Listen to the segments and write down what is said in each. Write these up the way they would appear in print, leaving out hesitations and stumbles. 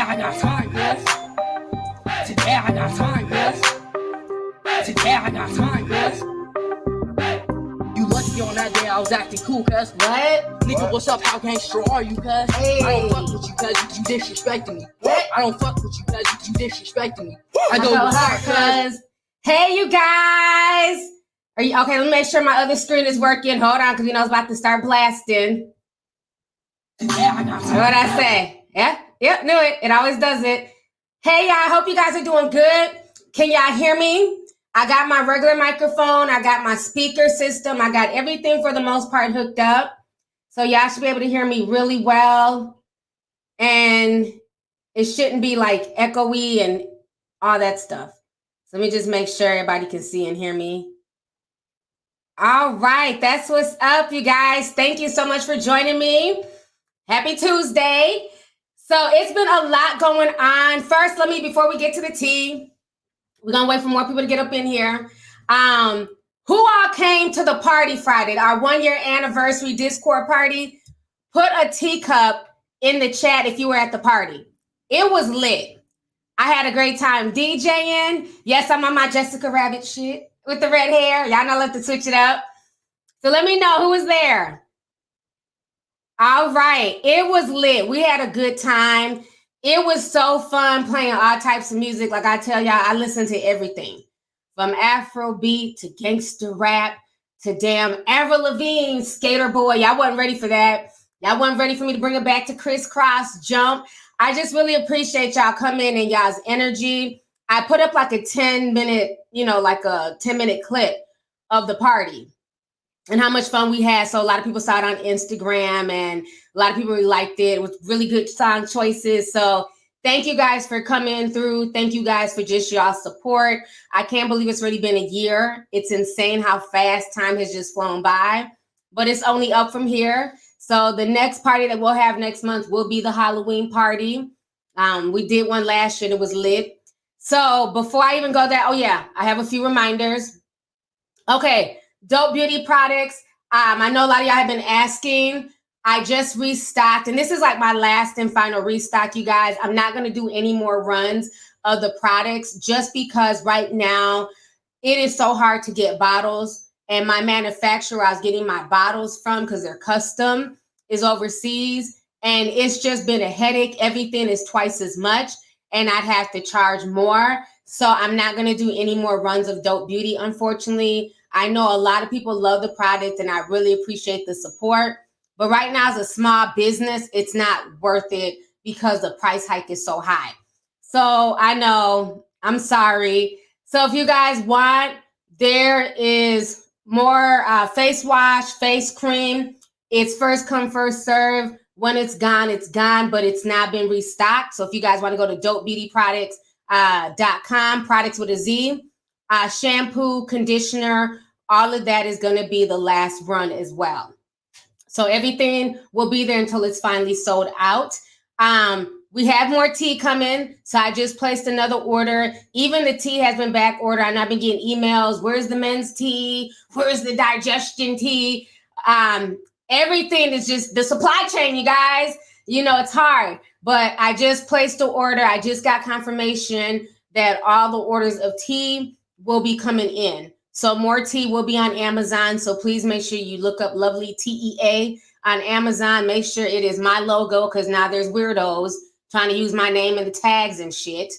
I got time, cuz. Today I got time, cuz. Today I got time, cuz. You lucky on that day I was acting cool, cuz. What? Nigga, what's up? How gangster are you, cuz? Hey. I don't fuck with you, cuz. You disrespecting me. What? I don't fuck with you, cuz. You disrespecting me. I go hard, cuz. Hey, you guys. Are you okay? Let me make sure my other screen is working. Hold on, because you know it's about to start blasting. Yeah, I got time. What'd I say? Yeah, yep, knew it. It always does it. Hey, y'all. I hope you guys are doing good. Can y'all hear me? I got my regular microphone. I got my speaker system. I got everything for the most part hooked up. So y'all should be able to hear me really well. And it shouldn't be like echoey and all that stuff. So let me just make sure everybody can see and hear me. All right. That's what's up, you guys. Thank you so much for joining me. Happy Tuesday. So it's been a lot going on. First, before we get to the tea, we're going to wait for more people to get up in here. Who all came to the party Friday, our 1-year anniversary Discord party? Put a teacup in the chat if you were at the party. It was lit. I had a great time DJing. Yes, I'm on my Jessica Rabbit shit with the red hair. Y'all know I love to switch it up. So let me know who was there. All right. It was lit. We had a good time. It was so fun playing all types of music. Like I tell y'all, I listen to everything. From Afrobeat to gangster rap to damn Avril Lavigne, Skater Boy. Y'all wasn't ready for that. Y'all wasn't ready for me to bring it back to Crisscross Jump. I just really appreciate y'all coming and y'all's energy. I put up like a 10-minute, like a 10-minute clip of the party and how much fun we had. So a lot of people saw it on Instagram and a lot of people really liked it with really good song choices. So thank you guys for coming through. Thank you guys for just y'all support. I can't believe it's already been a year. It's insane how fast time has just flown by, but it's only up from here. So the next party that we'll have next month will be the Halloween party. We did one last year and it was lit. So before I even go there, I have a few reminders. Okay, Dope Beauty products. I know a lot of y'all have been asking. I just restocked, and this is like my last and final restock, you guys. I'm not going to do any more runs of the products just because right now it is so hard to get bottles. And my manufacturer I was getting my bottles from, because they're custom, is overseas. And it's just been a headache. Everything is twice as much, and I'd have to charge more. So I'm not going to do any more runs of Dope Beauty, unfortunately. I know a lot of people love the product, and I really appreciate the support. But right now, as a small business, it's not worth it because the price hike is so high. So I know, I'm sorry. So if you guys want, there is more face wash, face cream. It's first come, first serve. When it's gone, but it's not been restocked. So if you guys want to go to dopebeautyproducts.com, products with a Z, shampoo, conditioner, all of that is going to be the last run as well. So everything will be there until it's finally sold out. We have more tea coming. So I just placed another order. Even the tea has been back ordered. And I've been getting emails. Where's the men's tea? Where's the digestion tea? Everything is just the supply chain, you guys. It's hard. But I just placed the order. I just got confirmation that all the orders of tea will be coming in. So more tea will be on Amazon. So please make sure you look up Lovely TEA on Amazon. Make sure it is my logo, because now there's weirdos trying to use my name in the tags and shit.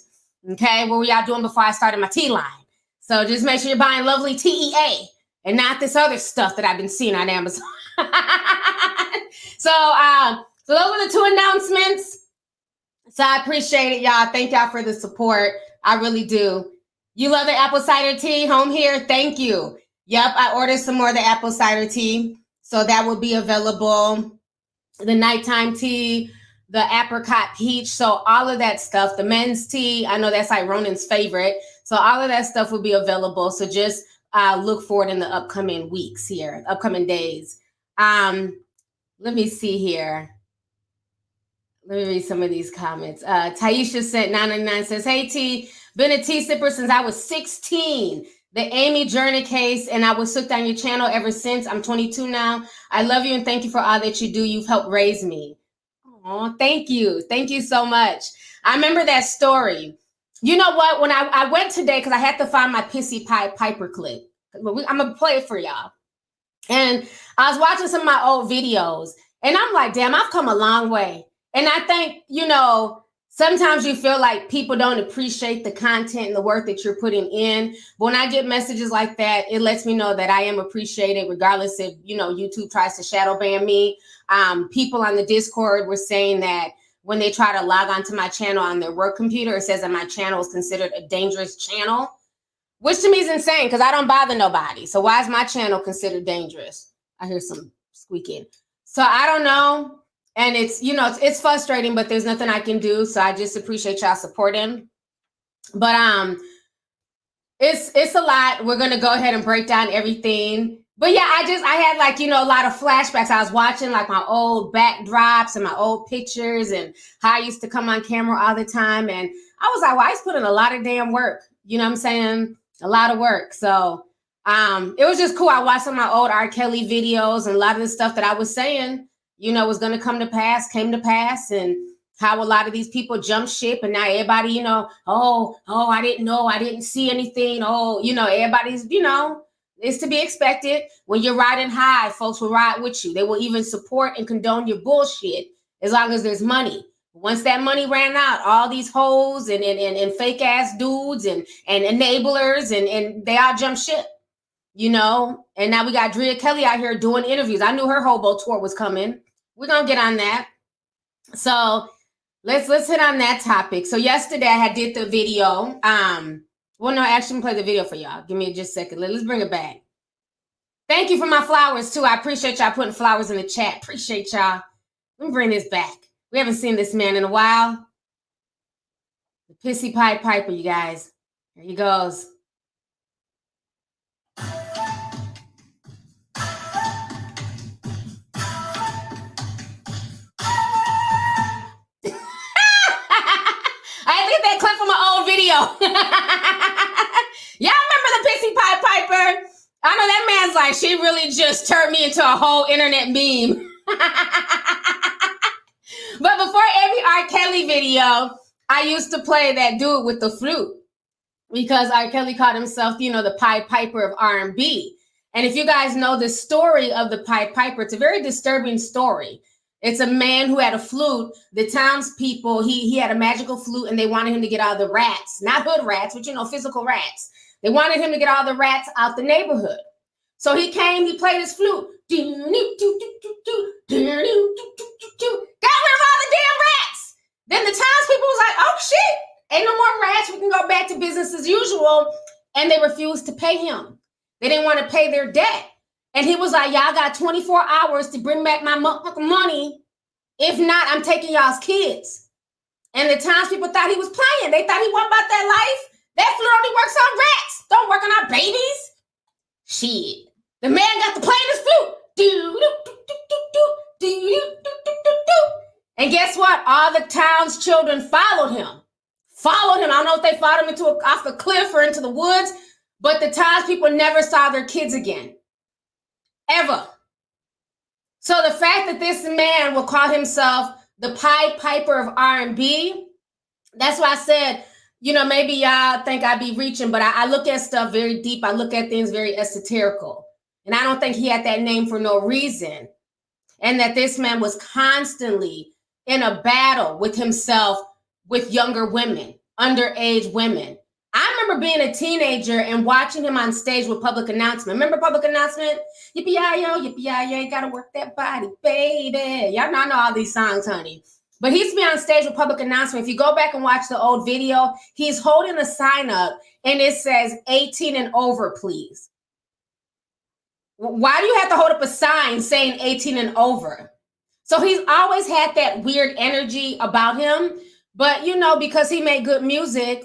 Okay, what were y'all doing before I started my tea line? So just make sure you're buying Lovely TEA and not this other stuff that I've been seeing on Amazon. So those are the 2 announcements. So I appreciate it, y'all. Thank y'all for the support. I really do. You love the apple cider tea? Home here? Thank you. Yep, I ordered some more of the apple cider tea. So that will be available. The nighttime tea, the apricot peach. So all of that stuff. The men's tea. I know that's like Ronan's favorite. So all of that stuff will be available. So just look for it in the upcoming weeks here, upcoming days. Let me see here. Let me read some of these comments. Taisha sent 999 says, hey, T, been a tea sipper since I was 16. The Amy Journey case, and I was hooked on your channel ever since. I'm 22 now. I love you and thank you for all that you do. You've helped raise me. Oh, thank you. Thank you so much. I remember that story. You know what? When I went today, because I had to find my Pissy Pied Piper clip. I'm going to play it for y'all. And I was watching some of my old videos, and I'm like, damn, I've come a long way. And I think, sometimes you feel like people don't appreciate the content and the work that you're putting in. But when I get messages like that, it lets me know that I am appreciated, regardless if, YouTube tries to shadow ban me. People on the Discord were saying that when they try to log onto my channel on their work computer, it says that my channel is considered a dangerous channel, which to me is insane because I don't bother nobody. So why is my channel considered dangerous? I hear some squeaking. So I don't know. And it's, it's frustrating, but there's nothing I can do. So I just appreciate y'all supporting. But it's a lot. We're going to go ahead and break down everything. But yeah, I had like, a lot of flashbacks. I was watching like my old backdrops and my old pictures and how I used to come on camera all the time. And I was like, well, I was putting a lot of damn work. You know what I'm saying? A lot of work. So it was just cool. I watched some of my old R. Kelly videos, and a lot of the stuff that I was saying, was going to come to pass, came to pass, and how a lot of these people jump ship. And now everybody, oh, I didn't know. I didn't see anything. Oh, everybody's, it's to be expected. When you're riding high, folks will ride with you. They will even support and condone your bullshit as long as there's money. Once that money ran out, all these hoes and fake ass dudes and enablers and they all jump ship, And now we got Drea Kelly out here doing interviews. I knew her hobo tour was coming. We're gonna get on that. So let's hit on that topic. So yesterday I did the video. Well, no, actually, I'm gonna play the video for y'all. Give me just a second. Let's bring it back. Thank you for my flowers too. I appreciate y'all putting flowers in the chat. Appreciate y'all. Let me bring this back. We haven't seen this man in a while. The Pissy Pied Piper, you guys. Here he goes. I think that clip from an old video. Y'all remember the Pissy Pied Piper? I know that man's like, she really just turned me into a whole internet meme. But before every R. Kelly video, I used to play that dude with the flute because R. Kelly called himself, the Pied Piper of R&B. And if you guys know the story of the Pied Piper, it's a very disturbing story. It's a man who had a flute. The townspeople, he had a magical flute, and they wanted him to get all the rats, not hood rats, but physical rats. They wanted him to get all the rats out the neighborhood. So he came, he played his flute. Got rid of all the damn rats. Then the townspeople was like, oh shit, ain't no more rats. We can go back to business as usual. And they refused to pay him. They didn't want to pay their debt. And he was like, y'all got 24 hours to bring back my money. If not, I'm taking y'all's kids. And the townspeople thought he was playing. They thought he wasn't about that life. That flute only works on rats. Don't work on our babies. Shit. The man got to play his flute. And guess what? All the town's children followed him. I don't know if they followed him off the cliff or into the woods, but the townspeople never saw their kids again. Ever. So the fact that this man will call himself the Pied Piper of R&B, that's why I said, maybe y'all think I be reaching, but I look at stuff very deep. I look at things very esoterical. And I don't think he had that name for no reason. And that this man was constantly in a battle with himself, with younger women, underage women. I remember being a teenager and watching him on stage with Public Announcement. Remember Public Announcement? Yippee-yi-yo, yippee-yi-yo, gotta work that body, baby. Y'all know I know all these songs, honey. But he used to be on stage with Public Announcement. If you go back and watch the old video, he's holding a sign up and it says 18 and over, please. Why do you have to hold up a sign saying 18 and over? So he's always had that weird energy about him. But, because he made good music,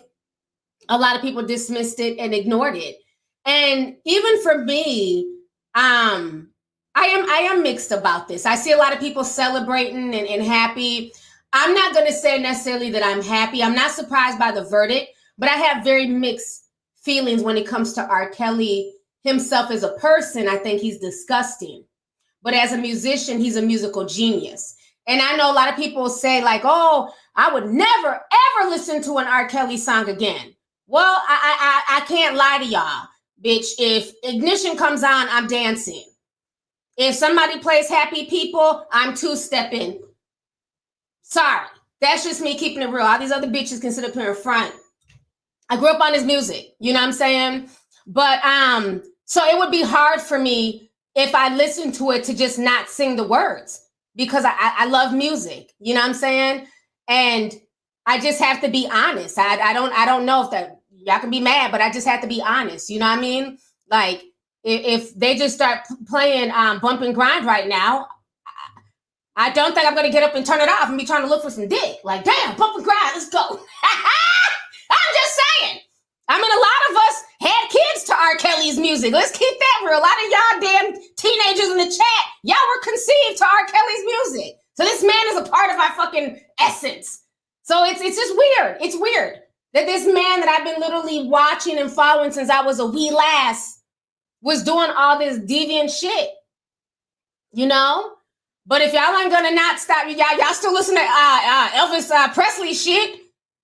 a lot of people dismissed it and ignored it. And even for me, I am mixed about this. I see a lot of people celebrating and happy. I'm not going to say necessarily that I'm happy. I'm not surprised by the verdict, but I have very mixed feelings when it comes to R. Kelly himself as a person. I think he's disgusting. But as a musician, he's a musical genius. And I know a lot of people say like, oh, I would never, ever listen to an R. Kelly song again. Well, I can't lie to y'all, bitch. If Ignition comes on, I'm dancing. If somebody plays Happy People, I'm two-stepping. Sorry. That's just me keeping it real. All these other bitches can sit up here in front. I grew up on his music. You know what I'm saying? But so it would be hard for me if I listened to it to just not sing the words, because I love music. You know what I'm saying? And I just have to be honest. I don't know if that y'all can be mad, but I just have to be honest. You know what I mean? Like if they just start playing Bump and Grind right now, I don't think I'm gonna get up and turn it off and be trying to look for some dick. Like, damn, Bump and Grind, let's go. I'm just saying. I mean, a lot of us had kids to R. Kelly's music. Let's keep that real. A lot of y'all damn teenagers in the chat, y'all were conceived to R. Kelly's music. So this man is a part of our fucking essence. So it's just weird. It's weird that this man that I've been literally watching and following since I was a wee lass was doing all this deviant shit. You know? But if y'all ain't gonna not stop, y'all still listen to Elvis Presley shit.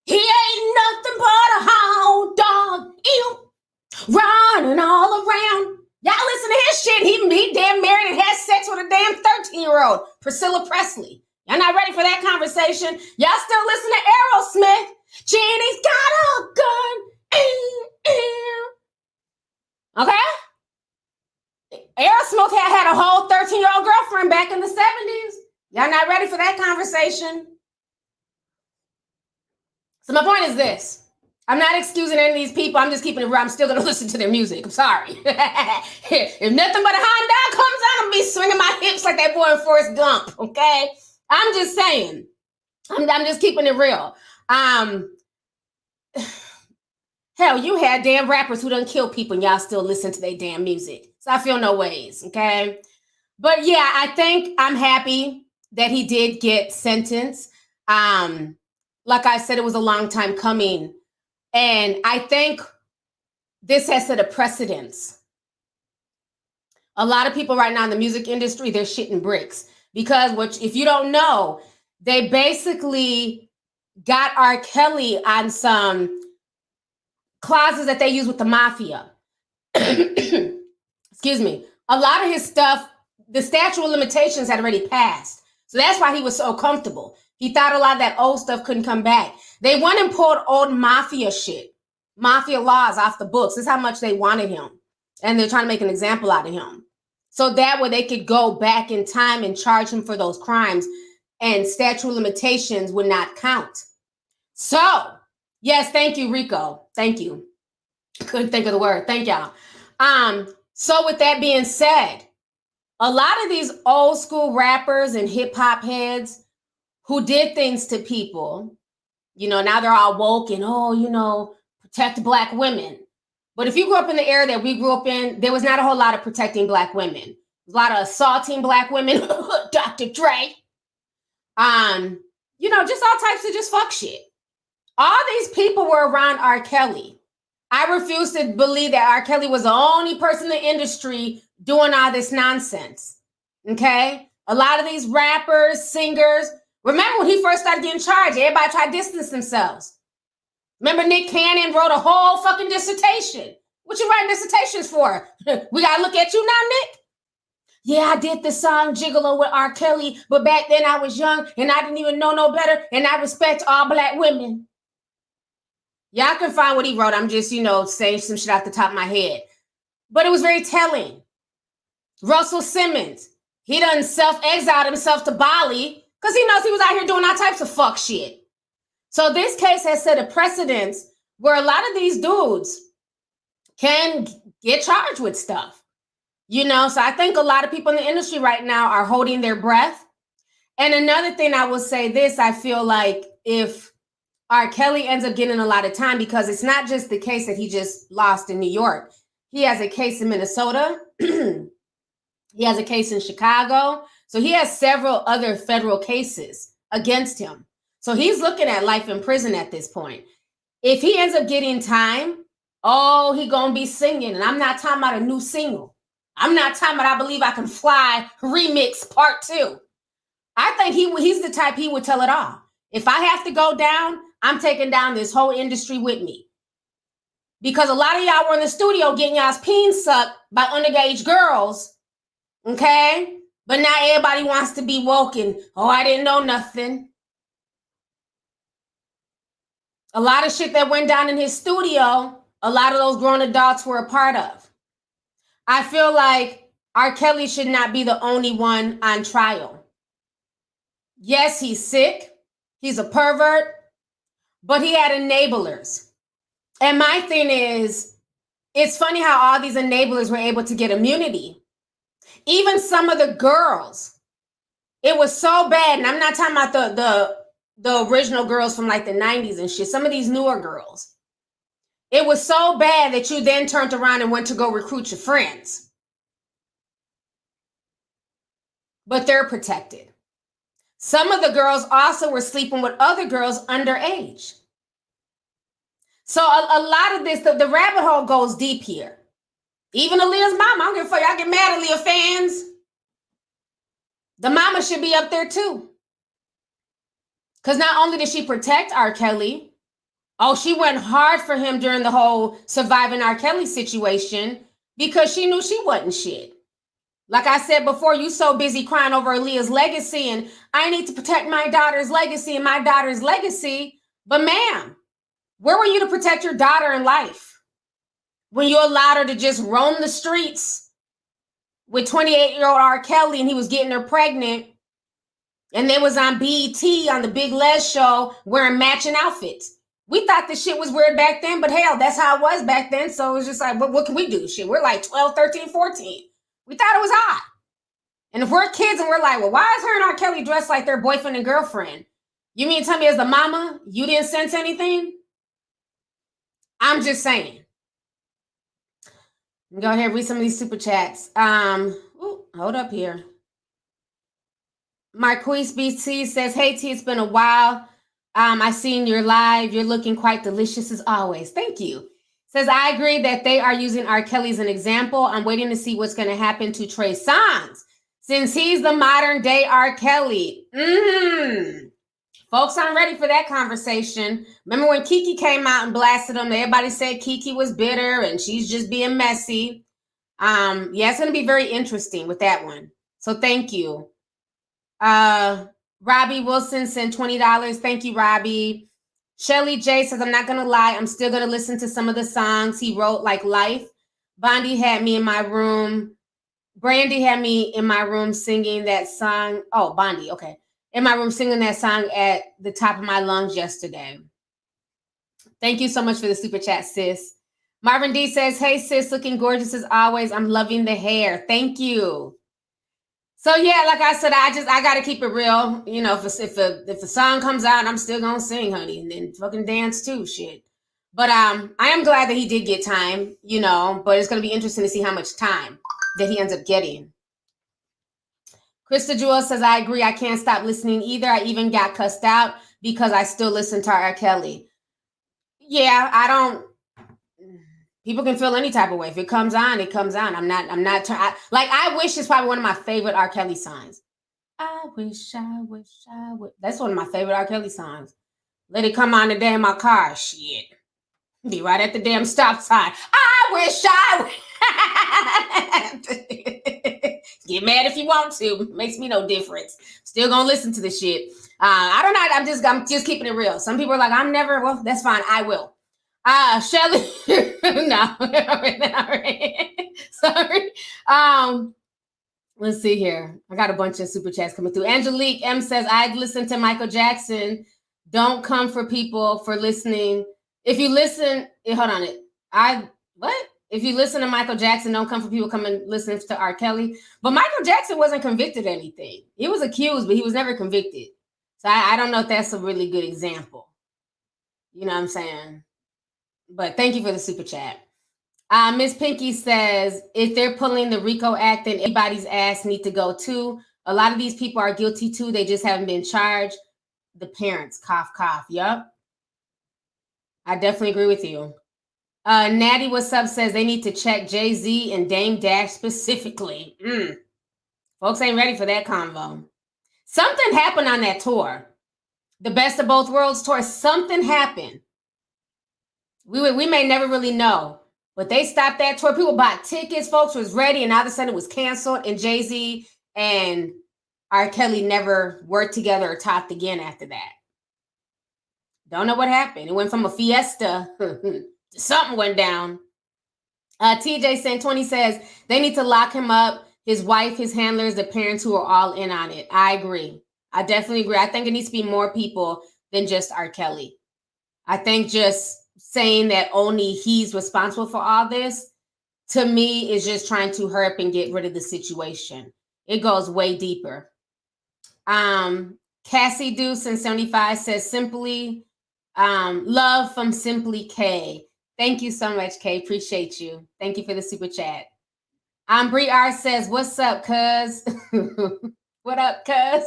He ain't nothing but a hound dog, ew, running all around. Y'all listen to his shit. He damn married and had sex with a damn 13-year-old, Priscilla Presley. Y'all not ready for that conversation? Y'all still listen to Aerosmith. Jenny's got a gun. Okay? Aerosmith had a whole 13-year-old girlfriend back in the 70s. Y'all not ready for that conversation? So my point is this. I'm not excusing any of these people. I'm just keeping it real. I'm still going to listen to their music. I'm sorry. If nothing but a Honda comes on, I'm going to be swinging my hips like that boy in Forrest Gump, okay? I'm just saying. I'm just keeping it real. Hell, you had damn rappers who done kill people and y'all still listen to their damn music. So I feel no ways, okay? But yeah, I think I'm happy that he did get sentenced. Like I said, it was a long time coming. And I think this has set a precedence. A lot of people right now in the music industry, they're shitting bricks. Because if you don't know, they basically got R. Kelly on some clauses that they use with the mafia. Excuse me. A lot of his stuff, the statute of limitations had already passed. So that's why he was so comfortable. He thought a lot of that old stuff couldn't come back. They went and pulled old mafia shit, mafia laws off the books. This is how much they wanted him. And they're trying to make an example out of him. So that way they could go back in time and charge him for those crimes and statute of limitations would not count. So, yes, thank you, Rico. Thank you. Couldn't think of the word. Thank y'all. So with that being said, a lot of these old school rappers and hip hop heads who did things to people, now they're all woke and, protect Black women. But if you grew up in the era that we grew up in, there was not a whole lot of protecting Black women. A lot of assaulting Black women, Dr. Dre. Just all types of just fuck shit. All these people were around R. Kelly. I refuse to believe that R. Kelly was the only person in the industry doing all this nonsense. Okay? A lot of these rappers, singers, remember when he first started getting charged, everybody tried to distance themselves. Remember Nick Cannon wrote a whole fucking dissertation. What you writing dissertations for? We gotta look at you now, Nick? Yeah, I did the song Gigolo with R. Kelly, but back then I was young and I didn't even know no better, and I respect all Black women. Y'all can find what he wrote. I'm just, saying some shit off the top of my head. But it was very telling. Russell Simmons, he done self-exiled himself to Bali because he knows he was out here doing all types of fuck shit. So this case has set a precedence where a lot of these dudes can get charged with stuff. So I think a lot of people in the industry right now are holding their breath. And another thing I will say this, I feel like if R. Kelly ends up getting a lot of time, because it's not just the case that he just lost in New York. He has a case in Minnesota. He has a case in Chicago. So he has several other federal cases against him. So he's looking at life in prison at this point. If he ends up getting time, he gonna be singing. And I'm not talking about a new single. I'm not talking about I Believe I Can Fly remix part 2. I think he's the type he would tell it all. If I have to go down, I'm taking down this whole industry with me. Because a lot of y'all were in the studio getting y'all's peen sucked by underage girls. Okay? But now everybody wants to be woke and, oh, I didn't know nothing. A lot of shit that went down in his studio, a lot of those grown adults were a part of. I feel like R. Kelly should not be the only one on trial. Yes, he's sick. He's a pervert. But he had enablers. And my thing is, it's funny how all these enablers were able to get immunity. Even some of the girls. It was so bad. And I'm not talking about the original girls from like the 90s and shit. Some of these newer girls. It was so bad that you then turned around and went to go recruit your friends. But they're protected. Some of the girls also were sleeping with other girls underage. So a lot of this, the rabbit hole goes deep here. Even Aaliyah's mama, I don't give a fuck. Y'all get mad at Aaliyah fans. The mama should be up there too. Because not only did she protect R. Kelly, she went hard for him during the whole surviving R. Kelly situation because she knew she wasn't shit. Like I said before, you so busy crying over Aaliyah's legacy and I need to protect my daughter's legacy and my daughter's legacy. But ma'am, where were you to protect your daughter in life when you allowed her to just roam the streets with 28-year-old R. Kelly and he was getting her pregnant and they was on BET on the Big Les show wearing matching outfits? We thought this shit was weird back then, but hell, that's how it was back then. So it was just like, what can we do? Shit, we're like 12, 13, 14. We thought it was hot. And if we're kids and we're like, well, why is her and R. Kelly dressed like their boyfriend and girlfriend? You mean tell me as the mama, you didn't sense anything? I'm just saying. Go ahead, read some of these super chats. Hold up here. Marquise BC says, hey T, it's been a while. I seen your live. You're looking quite delicious as always. Thank you. Says, I agree that they are using R. Kelly as an example. I'm waiting to see what's going to happen to Trey Songz since he's the modern day R. Kelly. Folks aren't ready for that conversation. Remember when Kiki came out and blasted him? Everybody said Kiki was bitter and she's just being messy. Yeah, it's going to be very interesting with that one. So thank you. Robbie Wilson sent $20. Thank you, Robbie. Shelly J says, I'm not going to lie. I'm still going to listen to some of the songs he wrote, like Life. Brandy had me in my room singing that song. Oh, Bondi, okay. In my room singing that song at the top of my lungs yesterday. Thank you so much for the super chat, sis. Marvin D says, hey, sis, looking gorgeous as always. I'm loving the hair. Thank you. So yeah, like I said, I gotta keep it real. You know, if the song comes out, I'm still gonna sing, honey, and then fucking dance too, shit. But I am glad that he did get time, you know. But it's gonna be interesting to see how much time that he ends up getting. Krista Jewel says, I agree. I can't stop listening either. I even got cussed out because I still listen to R. Kelly. Yeah, I don't. People can feel any type of way. If it comes on, it comes on. I'm not. I Wish is probably one of my favorite R. Kelly songs. I wish. That's one of my favorite R. Kelly songs. Let it come on today in my car. Shit. Be right at the damn stop sign. I wish. Get mad if you want to. Makes me no difference. Still gonna listen to the shit. I don't know. I'm just keeping it real. Some people are like, I'm never. Well, that's fine. I will. Shelly, no, sorry. Let's see here. I got a bunch of super chats coming through. Angelique M says, I'd listen to Michael Jackson. Don't come for people for listening. If you listen, hold on it. If you listen to Michael Jackson, don't come for people coming listening to R. Kelly. But Michael Jackson wasn't convicted of anything. He was accused, but he was never convicted. So I don't know if that's a really good example. You know what I'm saying? But thank you for the super chat. Miss Pinky says, if they're pulling the RICO Act, then anybody's ass need to go too. A lot of these people are guilty too. They just haven't been charged. The parents, cough, cough. Yup. I definitely agree with you. Natty What's Up says they need to check Jay-Z and Dame Dash specifically. Folks ain't ready for that convo. Something happened on that tour. The Best of Both Worlds tour. Something happened. We may never really know. But they stopped that tour. People bought tickets. Folks was ready. And all of a sudden it was canceled. And Jay-Z and R. Kelly never worked together or talked again after that. Don't know what happened. It went from a fiesta to something went down. TJ Saint 20 says they need to lock him up. His wife, his handlers, the parents who are all in on it. I agree. I definitely agree. I think it needs to be more people than just R. Kelly. I think just saying that only he's responsible for all this, to me, is just trying to hurry up and get rid of the situation. It goes way deeper. Cassie Deuce in 75 says simply, love from Simply K. Thank you so much, K. Appreciate you. Thank you for the super chat. Bree R says, what's up, cuz? What up, cuz?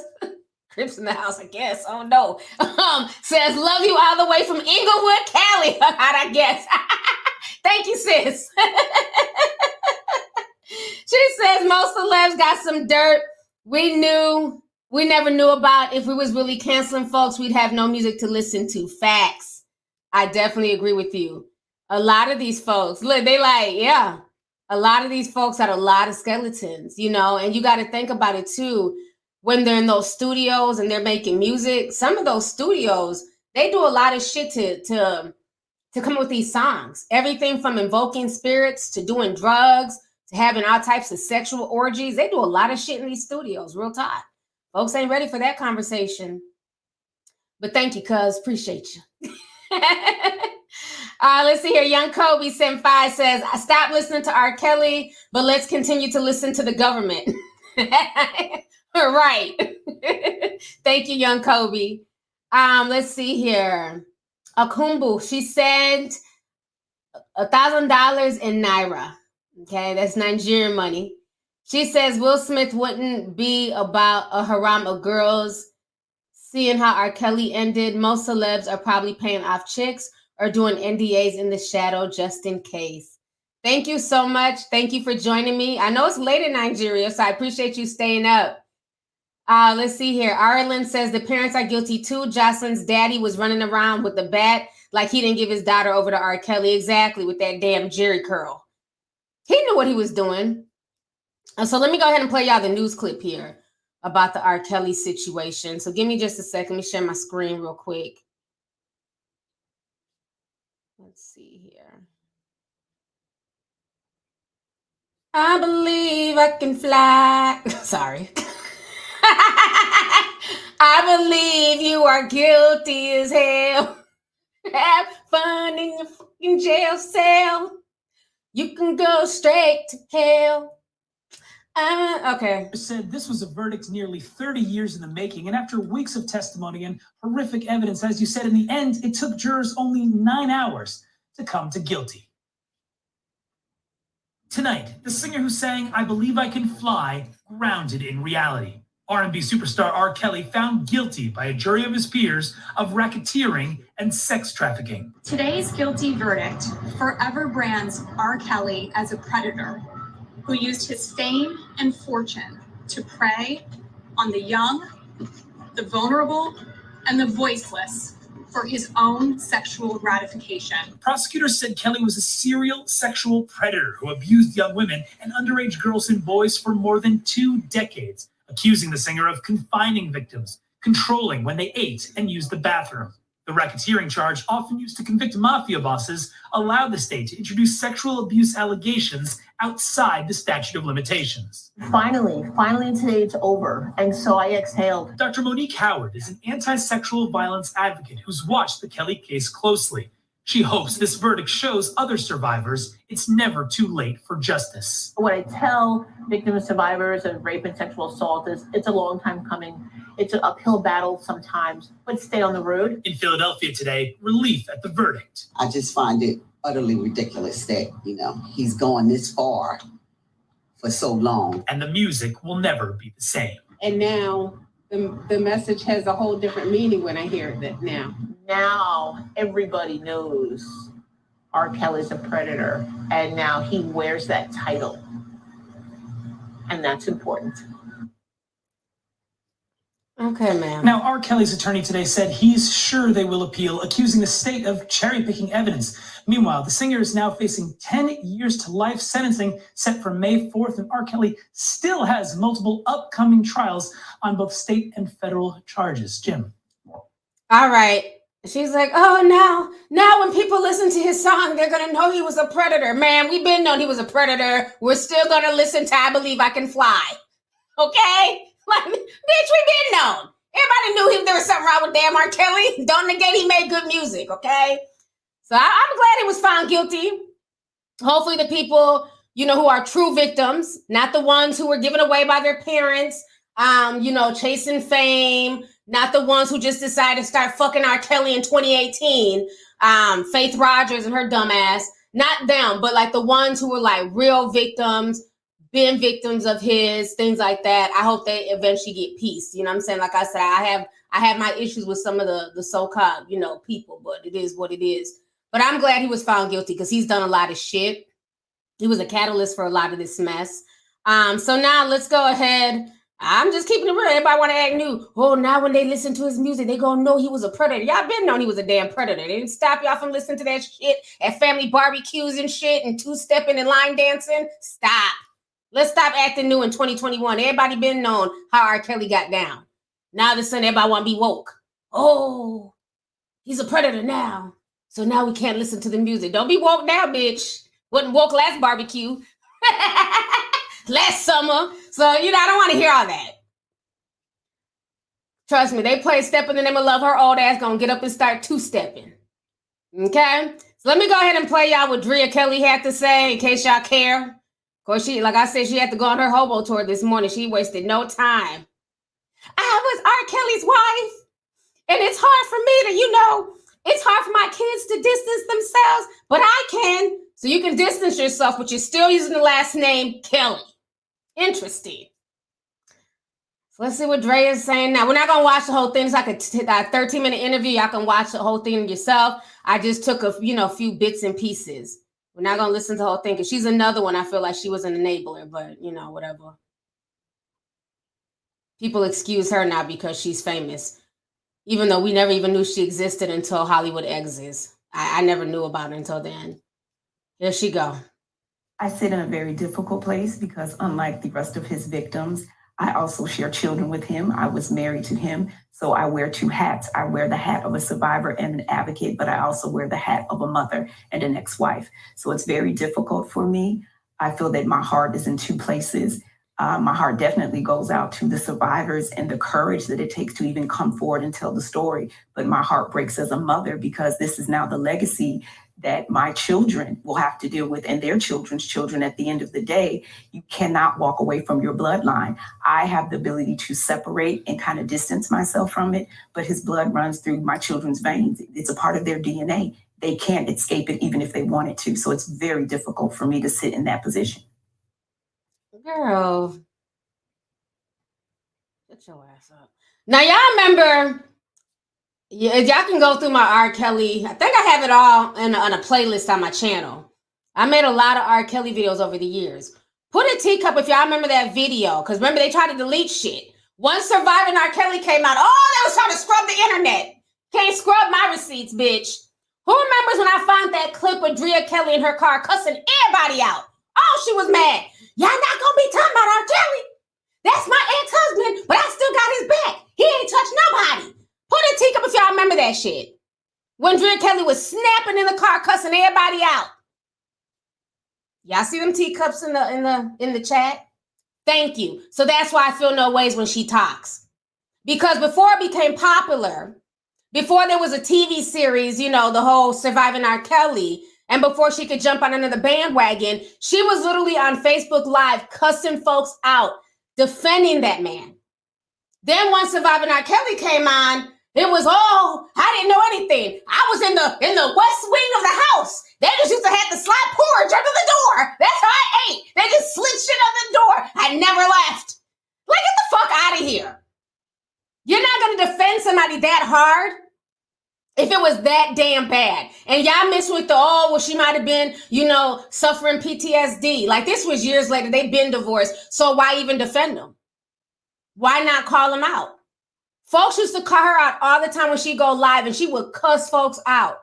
Crips in the house, I guess. Oh, no. Says, love you all the way from Inglewood, Cali. I guess. Thank you, sis. She says, most celebs got some dirt we never knew about. If we was really canceling folks, we'd have no music to listen to. Facts. I definitely agree with you. A lot of these folks, look, they like, yeah. A lot of these folks had a lot of skeletons, you know, and you got to think about it too. When they're in those studios and they're making music, some of those studios, they do a lot of shit to come up with these songs. Everything from invoking spirits to doing drugs to having all types of sexual orgies. They do a lot of shit in these studios, real talk. Folks ain't ready for that conversation. But thank you, cuz. Appreciate you. Let's see here. Young Kobe Sen 5 says, I stopped listening to R. Kelly, but let's continue to listen to the government. Right. Thank you, Young Kobe. Let's see here. Akumbu, she said $1,000 in Naira. Okay, that's Nigerian money. She says Will Smith wouldn't be about a haram of girls. Seeing how R. Kelly ended, most celebs are probably paying off chicks or doing NDAs in the shadow just in case. Thank you so much. Thank you for joining me. I know it's late in Nigeria, so I appreciate you staying up. Let's see here. Ireland says the parents are guilty too. Jocelyn's daddy was running around with the bat like he didn't give his daughter over to R. Kelly. Exactly, with that damn Jerry curl. He knew what he was doing. So let me go ahead and play y'all the news clip here about the R. Kelly situation. So give me just a second. Let me share my screen real quick. Let's see here. I believe I can fly. Sorry. I believe you are guilty as hell. Have fun in your fucking jail cell. You can go straight to hell. Okay. Said this was a verdict nearly 30 years in the making, and after weeks of testimony and horrific evidence, as you said, in the end, it took jurors only 9 hours to come to guilty. Tonight, the singer who sang I Believe I Can Fly, grounded in reality. R&B superstar R. Kelly found guilty by a jury of his peers of racketeering and sex trafficking. Today's guilty verdict forever brands R. Kelly as a predator who used his fame and fortune to prey on the young, the vulnerable, and the voiceless for his own sexual gratification. Prosecutors said Kelly was a serial sexual predator who abused young women and underage girls and boys for more than 2 decades, accusing the singer of confining victims, controlling when they ate and used the bathroom. The racketeering charge, often used to convict mafia bosses, allowed the state to introduce sexual abuse allegations outside the statute of limitations. Finally, today it's over, and so I exhaled. Dr. Monique Howard is an anti-sexual violence advocate who's watched the Kelly case closely. She hopes this verdict shows other survivors it's never too late for justice. What I tell victims, survivors of rape and sexual assault is it's a long time coming. It's an uphill battle sometimes, but stay on the road. In Philadelphia today, relief at the verdict. I just find it utterly ridiculous that, he's gone this far for so long. And the music will never be the same. And now the message has a whole different meaning when I hear it now. Now everybody knows R. Kelly's a predator, and now he wears that title. And that's important. Okay, ma'am. Now, R. Kelly's attorney today said he's sure they will appeal, accusing the state of cherry-picking evidence. Meanwhile, the singer is now facing 10 years to life sentencing set for May 4th, and R. Kelly still has multiple upcoming trials on both state and federal charges. Jim. All right. She's like, oh, now when people listen to his song, they're going to know he was a predator. Man, we've been known he was a predator. We're still going to listen to I Believe I Can Fly. Okay? Like, bitch, we been known. Everybody knew there was something wrong with damn R. Kelly. Don't negate he made good music, okay? So I'm glad he was found guilty. Hopefully the people, who are true victims, not the ones who were given away by their parents, chasing fame, not the ones who just decided to start fucking R. Kelly in 2018, Faith Rogers and her dumb ass, not them, but like the ones who were like real victims, been victims of his, things like that. I hope they eventually get peace. You know what I'm saying? Like I said, I have my issues with some of the so-called, people, but it is what it is. But I'm glad he was found guilty because he's done a lot of shit. He was a catalyst for a lot of this mess. So now let's go ahead. I'm just keeping it real. Everybody want to act new. Oh, now when they listen to his music, they gonna know he was a predator. Y'all been knowing he was a damn predator. They didn't stop y'all from listening to that shit at family barbecues and shit and two-stepping and line dancing. Stop. Let's stop acting new in 2021. Everybody been known how R. Kelly got down. Now this sudden everybody want to be woke. Oh, he's a predator now. So now we can't listen to the music. Don't be woke now, bitch. Wasn't woke last barbecue. Last summer. So, I don't want to hear all that. Trust me, they play Step in the Name of Love. Her old ass gonna get up and start two-stepping. Okay? So let me go ahead and play y'all what Drea Kelly had to say in case y'all care. Of course, like I said, she had to go on her hobo tour this morning. She wasted no time. I was R. Kelly's wife. And it's hard for me to, it's hard for my kids to distance themselves, but I can. So you can distance yourself, but you're still using the last name Kelly. Interesting. So let's see what Drea is saying now. We're not going to watch the whole thing. It's like a 13-minute interview. Y'all can watch the whole thing yourself. I just took a few bits and pieces. We're not going to listen to the whole thing because she's another one. I feel like she was an enabler, but, whatever. People excuse her now because she's famous, even though we never even knew she existed until Hollywood exits. I never knew about it until then. Here she go. I sit in a very difficult place because unlike the rest of his victims, I also share children with him. I was married to him, so I wear two hats. I wear the hat of a survivor and an advocate, but I also wear the hat of a mother and an ex-wife. So it's very difficult for me. I feel that my heart is in two places. My heart definitely goes out to the survivors and the courage that it takes to even come forward and tell the story. But my heart breaks as a mother because this is now the legacy that my children will have to deal with and their children's children at the end of the day. You cannot walk away from your bloodline. I have the ability to separate and kind of distance myself from it, but his blood runs through my children's veins. It's a part of their DNA. They can't escape it even if they wanted to. So it's very difficult for me to sit in that position. Girl, get your ass up. Now, y'all remember, y'all can go through my R. Kelly. I think I have it all on a playlist on my channel. I made a lot of R. Kelly videos over the years. Put a teacup if y'all remember that video, because remember they tried to delete shit. Once Surviving R. Kelly came out, they was trying to scrub the internet. Can't scrub my receipts, bitch. Who remembers when I found that clip of Drea Kelly in her car cussing everybody out? Oh, she was mad. Y'all not gonna be talking about R. Kelly. That's my ex-husband, but I still got his back. He ain't touched nobody. Put a teacup if y'all remember that shit. When Drea Kelly was snapping in the car, cussing everybody out. Y'all see them teacups in the chat? Thank you. So that's why I feel no ways when she talks. Because before it became popular, before there was a TV series, the whole Surviving R. Kelly, and before she could jump on another bandwagon, she was literally on Facebook Live cussing folks out, defending that man. Then once Surviving R. Kelly came on, it was, I didn't know anything. I was in the west wing of the house. They just used to have to slide porridge under the door. That's how I ate. They just slid shit under the door. I never left. Like, get the fuck out of here. You're not going to defend somebody that hard if it was that damn bad. And y'all miss with she might have been, suffering PTSD. Like, this was years later. They've been divorced. So why even defend them? Why not call them out? Folks used to call her out all the time when she go live, and she would cuss folks out.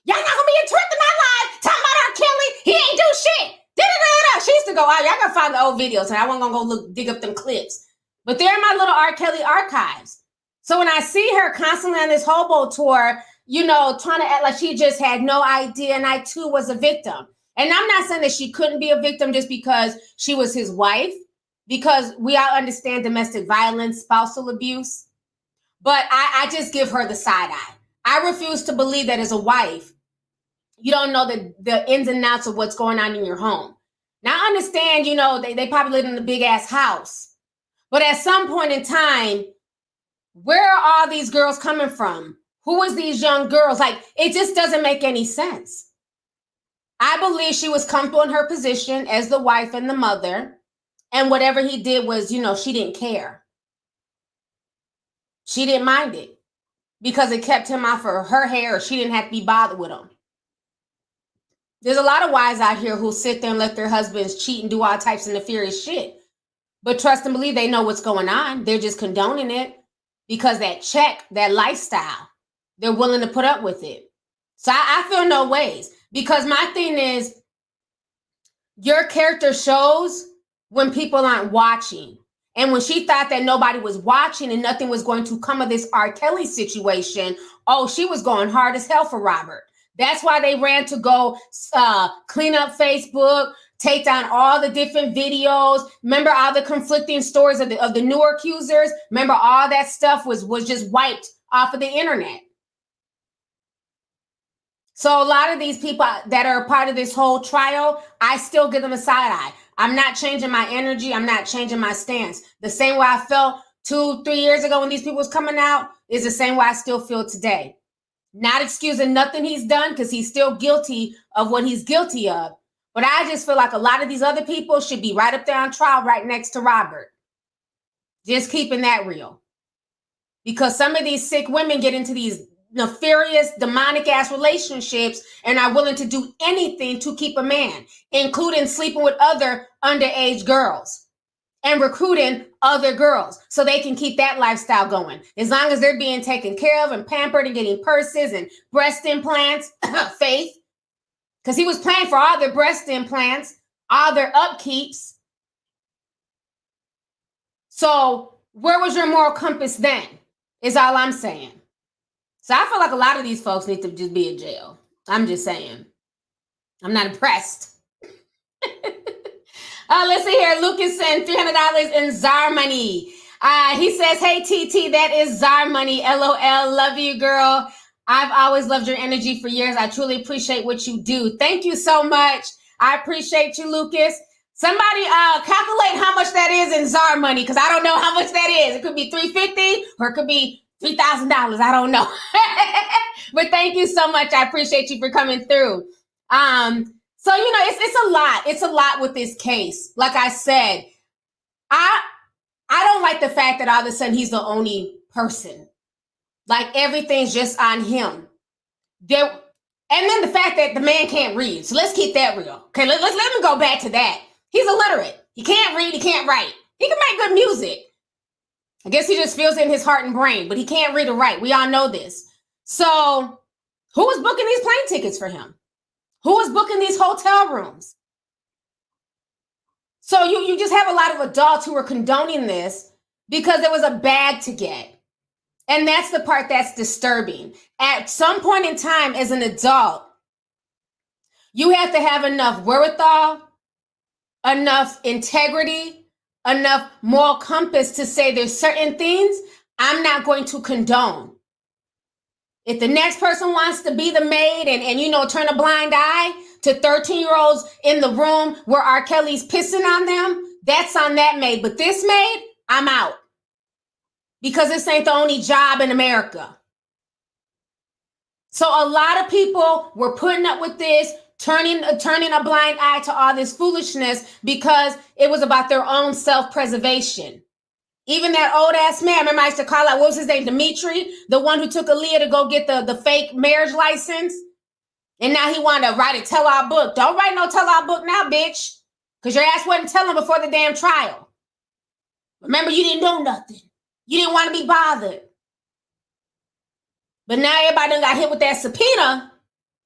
Y'all not gonna be interrupting my live talking about R. Kelly. He ain't do shit. Da-da-da-da. She used to go out. Y'all gotta find the old videos, and I wasn't gonna go dig up them clips. But they're in my little R. Kelly archives. So when I see her constantly on this hobo tour, you know, trying to act like she just had no idea, and I too was a victim. And I'm not saying that she couldn't be a victim just because she was his wife, because we all understand domestic violence, spousal abuse. But I just give her the side eye. I refuse to believe that as a wife, you don't know the ins and outs of what's going on in your home. Now, I understand, you know, they probably live in a big ass house. But at some point in time, where are all these girls coming from? Who is these young girls? Like, it just doesn't make any sense. I believe she was comfortable in her position as the wife and the mother. And whatever he did was, you know, she didn't care. She didn't mind it because it kept him off of her hair, or she didn't have to be bothered with him. There's a lot of wives out here who sit there and let their husbands cheat and do all types of nefarious shit. But trust and believe they know what's going on. They're just condoning it because that check, that lifestyle, they're willing to put up with it. So I feel no ways, because my thing is, your character shows when people aren't watching. And when she thought that nobody was watching and nothing was going to come of this R. Kelly situation, oh, she was going hard as hell for Robert. That's why they ran to go clean up Facebook, take down all the different videos. Remember all the conflicting stories of the newer accusers? Remember all that stuff was just wiped off of the internet. So a lot of these people that are a part of this whole trial, I still give them a side eye. I'm not changing my energy. I'm not changing my stance. The same way I felt 2-3 years ago when these people was coming out is the same way I still feel today. Not excusing nothing he's done, because he's still guilty of what he's guilty of. But I just feel like a lot of these other people should be right up there on trial right next to Robert. Just keeping that real. Because some of these sick women get into these nefarious, demonic ass relationships and are willing to do anything to keep a man, including sleeping with other underage girls and recruiting other girls so they can keep that lifestyle going. As long as they're being taken care of and pampered and getting purses and breast implants, Faith, because he was paying for all their breast implants, all their upkeeps. So where was your moral compass then, is all I'm saying. So I feel like a lot of these folks need to just be in jail. I'm just saying. I'm not impressed. Let's see here. Lucas sent $300 in Czar money. He says, hey, TT, that is Czar money. LOL. Love you, girl. I've always loved your energy for years. I truly appreciate what you do. Thank you so much. I appreciate you, Lucas. Somebody calculate how much that is in Czar money, because I don't know how much that is. It could be $350 or it could be $3,000. I don't know. But thank you so much. I appreciate you for coming through. So, you know, it's a lot. It's a lot with this case. Like I said, I don't like the fact that all of a sudden he's the only person. Like everything's just on him. And then the fact that the man can't read. So let's keep that real. Okay, let me go back to that. He's illiterate. He can't read. He can't write. He can make good music. I guess he just feels it in his heart and brain, but he can't read or write. We all know this. So who was booking these plane tickets for him? Who was booking these hotel rooms? So you just have a lot of adults who are condoning this because there was a bag to get. And that's the part that's disturbing. At some point in time as an adult, you have to have enough wherewithal, enough integrity, enough moral compass to say there's certain things I'm not going to condone. If the next person wants to be the maid and you know, turn a blind eye to 13-year-olds in the room where R. Kelly's pissing on them, that's on that maid. But this maid, I'm out. Because this ain't the only job in America. So a lot of people were putting up with this, turning a blind eye to all this foolishness because it was about their own self-preservation. Even that old ass man, remember I used to call out, what was his name, Dimitri, the one who took Aaliyah to go get the fake marriage license. And now he wanted to write a tell-all book. Don't write no tell-all book now, bitch. Because your ass wasn't telling before the damn trial. Remember, you didn't know nothing. You didn't want to be bothered. But now everybody done got hit with that subpoena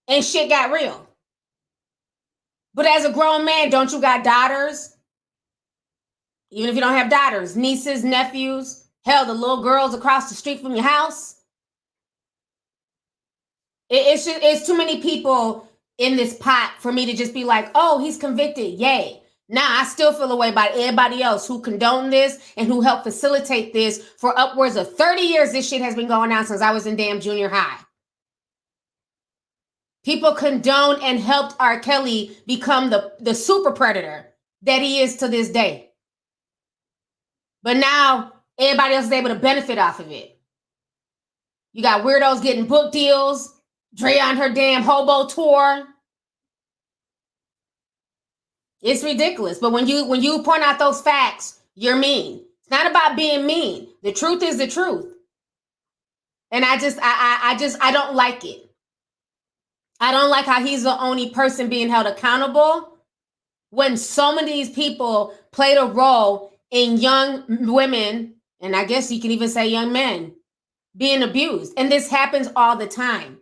and shit got real. But as a grown man, don't you got daughters? Even if you don't have daughters, nieces, nephews, hell, the little girls across the street from your house. It's too many people in this pot for me to just be like, oh, he's convicted, yay. Nah, I still feel a way about everybody else who condoned this and who helped facilitate this for upwards of 30 years. This shit has been going on since I was in damn junior high. People condoned and helped R. Kelly become the super predator that he is to this day. But now everybody else is able to benefit off of it. You got weirdos getting book deals, Drea on her damn hobo tour. It's ridiculous. But when you point out those facts, you're mean. It's not about being mean. The truth is the truth. And I don't like it. I don't like how he's the only person being held accountable when so many of these people played a role in young women, and I guess you can even say young men, being abused. And this happens all the time.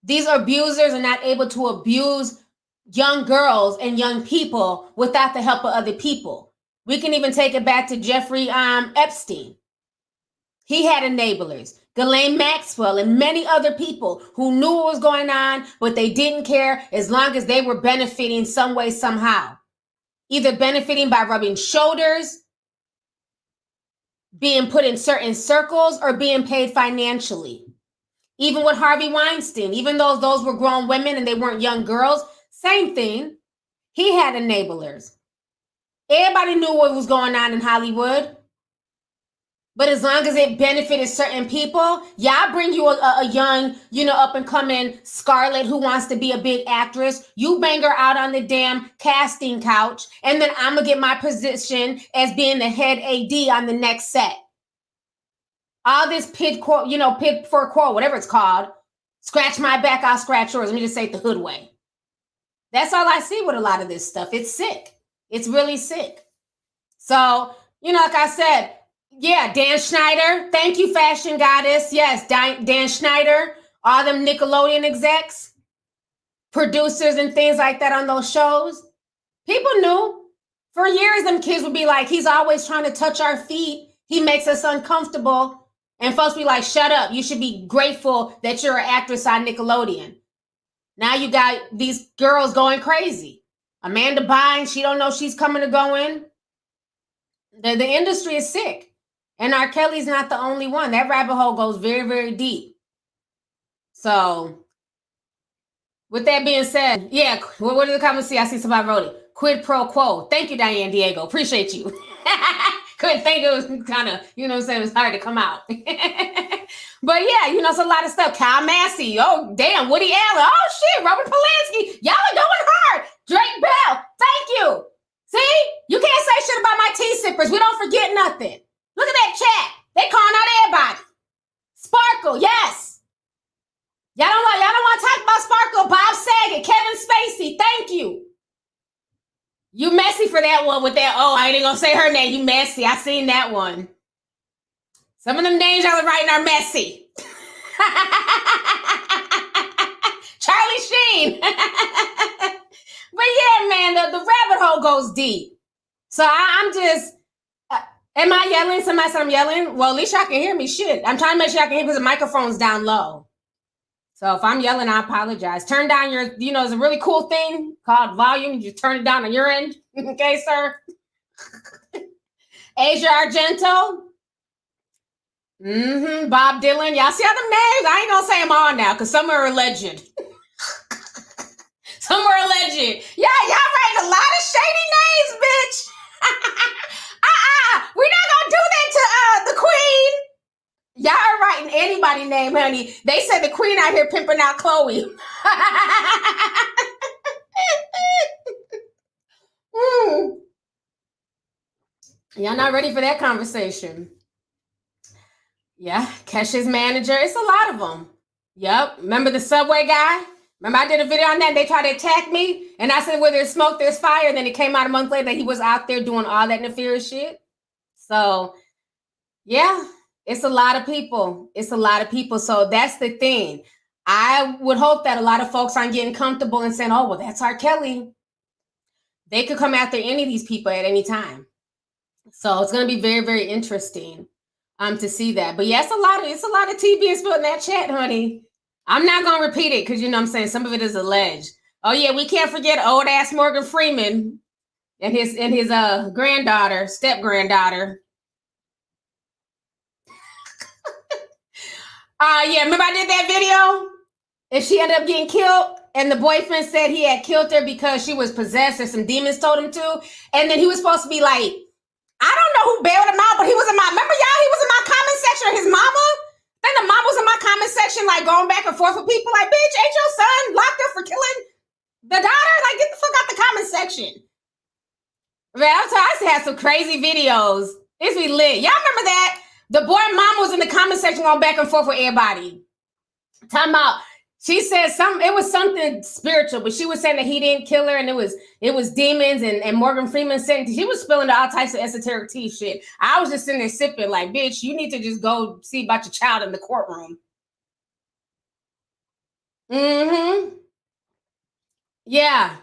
These abusers are not able to abuse young girls and young people without the help of other people. We can even take it back to Jeffrey Epstein. He had enablers. Ghislaine Maxwell and many other people who knew what was going on, but they didn't care as long as they were benefiting some way, somehow. Either benefiting by rubbing shoulders, being put in certain circles, or being paid financially. Even with Harvey Weinstein, even though those were grown women and they weren't young girls, same thing. He had enablers. Everybody knew what was going on in Hollywood. But as long as it benefited certain people, yeah, I bring you a young, up and coming Scarlett who wants to be a big actress. You bang her out on the damn casting couch, and then I'm going to get my position as being the head AD on the next set. All this pit for quo, whatever it's called. Scratch my back, I'll scratch yours. Let me just say it the hood way. That's all I see with a lot of this stuff. It's sick. It's really sick. So, like I said, yeah, Dan Schneider. Thank you, Fashion Goddess. Yes, Dan Schneider. All them Nickelodeon execs, producers and things like that on those shows. People knew. For years, them kids would be like, he's always trying to touch our feet. He makes us uncomfortable. And folks be like, shut up. You should be grateful that you're an actress on Nickelodeon. Now you got these girls going crazy. Amanda Bynes, she don't know she's coming or going. The industry is sick. And R. Kelly's not the only one. That rabbit hole goes very, very deep. So, with that being said, yeah, what did the comments see? I see somebody wrote it. Quid pro quo. Thank you, Diane Diego. Appreciate you. Couldn't think it was kind of, it was hard to come out. But yeah, it's a lot of stuff. Kyle Massey. Oh, damn. Woody Allen. Oh, shit. Robert Polanski. Y'all are going hard. Drake Bell. Thank you. See? You can't say shit about my tea sippers. We don't forget nothing. Look at that chat. They calling out everybody. Sparkle, yes. Y'all don't want to talk about Sparkle. Bob Saget, Kevin Spacey. Thank you. You messy for that one with that. Oh, I ain't gonna say her name. You messy. I seen that one. Some of them names y'all are writing are messy. Charlie Sheen. But yeah, man, the rabbit hole goes deep. So I'm just. Am I yelling? Somebody said I'm yelling? Well, at least y'all can hear me. Shit. I'm trying to make sure y'all can hear because the microphone's down low. So if I'm yelling, I apologize. Turn down your, there's a really cool thing called volume. You turn it down on your end. Okay, sir? Asia Argento. Bob Dylan. Y'all see other names? I ain't going to say them all now because some are alleged. Some are alleged. Yeah, y'all writing a lot of shady names, bitch. We're not gonna do that to the queen. Y'all are writing anybody's name, honey. They said the queen out here pimping out Chloe. Y'all not ready for that conversation. Yeah, Kesha's manager. It's a lot of them. Yep. Remember the subway guy? Remember I did a video on that and they tried to attack me? And I said, where there's smoke, there's fire. And then it came out a month later that he was out there doing all that nefarious shit. So, yeah, It's a lot of people. It's a lot of people. So that's the thing. I would hope that a lot of folks aren't getting comfortable and saying, oh, well, that's R. Kelly. They could come after any of these people at any time. So it's going to be very, very interesting to see that. But yeah, it's a lot of tea being spilled in that chat, honey. I'm not going to repeat it because, you know what I'm saying, some of it is alleged. Oh, yeah, we can't forget old ass Morgan Freeman and his granddaughter, step-granddaughter. Yeah, remember I did that video? And she ended up getting killed, and the boyfriend said he had killed her because she was possessed or some demons told him to. And then he was supposed to be like, I don't know who bailed him out, but he was in my, remember y'all, he was in my comment section, or his mama? Then the mom was in my comment section, like going back and forth with people like, bitch, ain't your son locked up for killing the daughter? Like, get the fuck out the comment section. Man, I used to have some crazy videos. It's be lit. Y'all remember that? The boy mom was in the comment section going back and forth with everybody. Talking about, she said it was something spiritual, but she was saying that he didn't kill her and it was demons, and Morgan Freeman said she was spilling all types of esoteric tea shit. I was just sitting there sipping like, bitch, you need to just go see about your child in the courtroom. Mm-hmm. Yeah.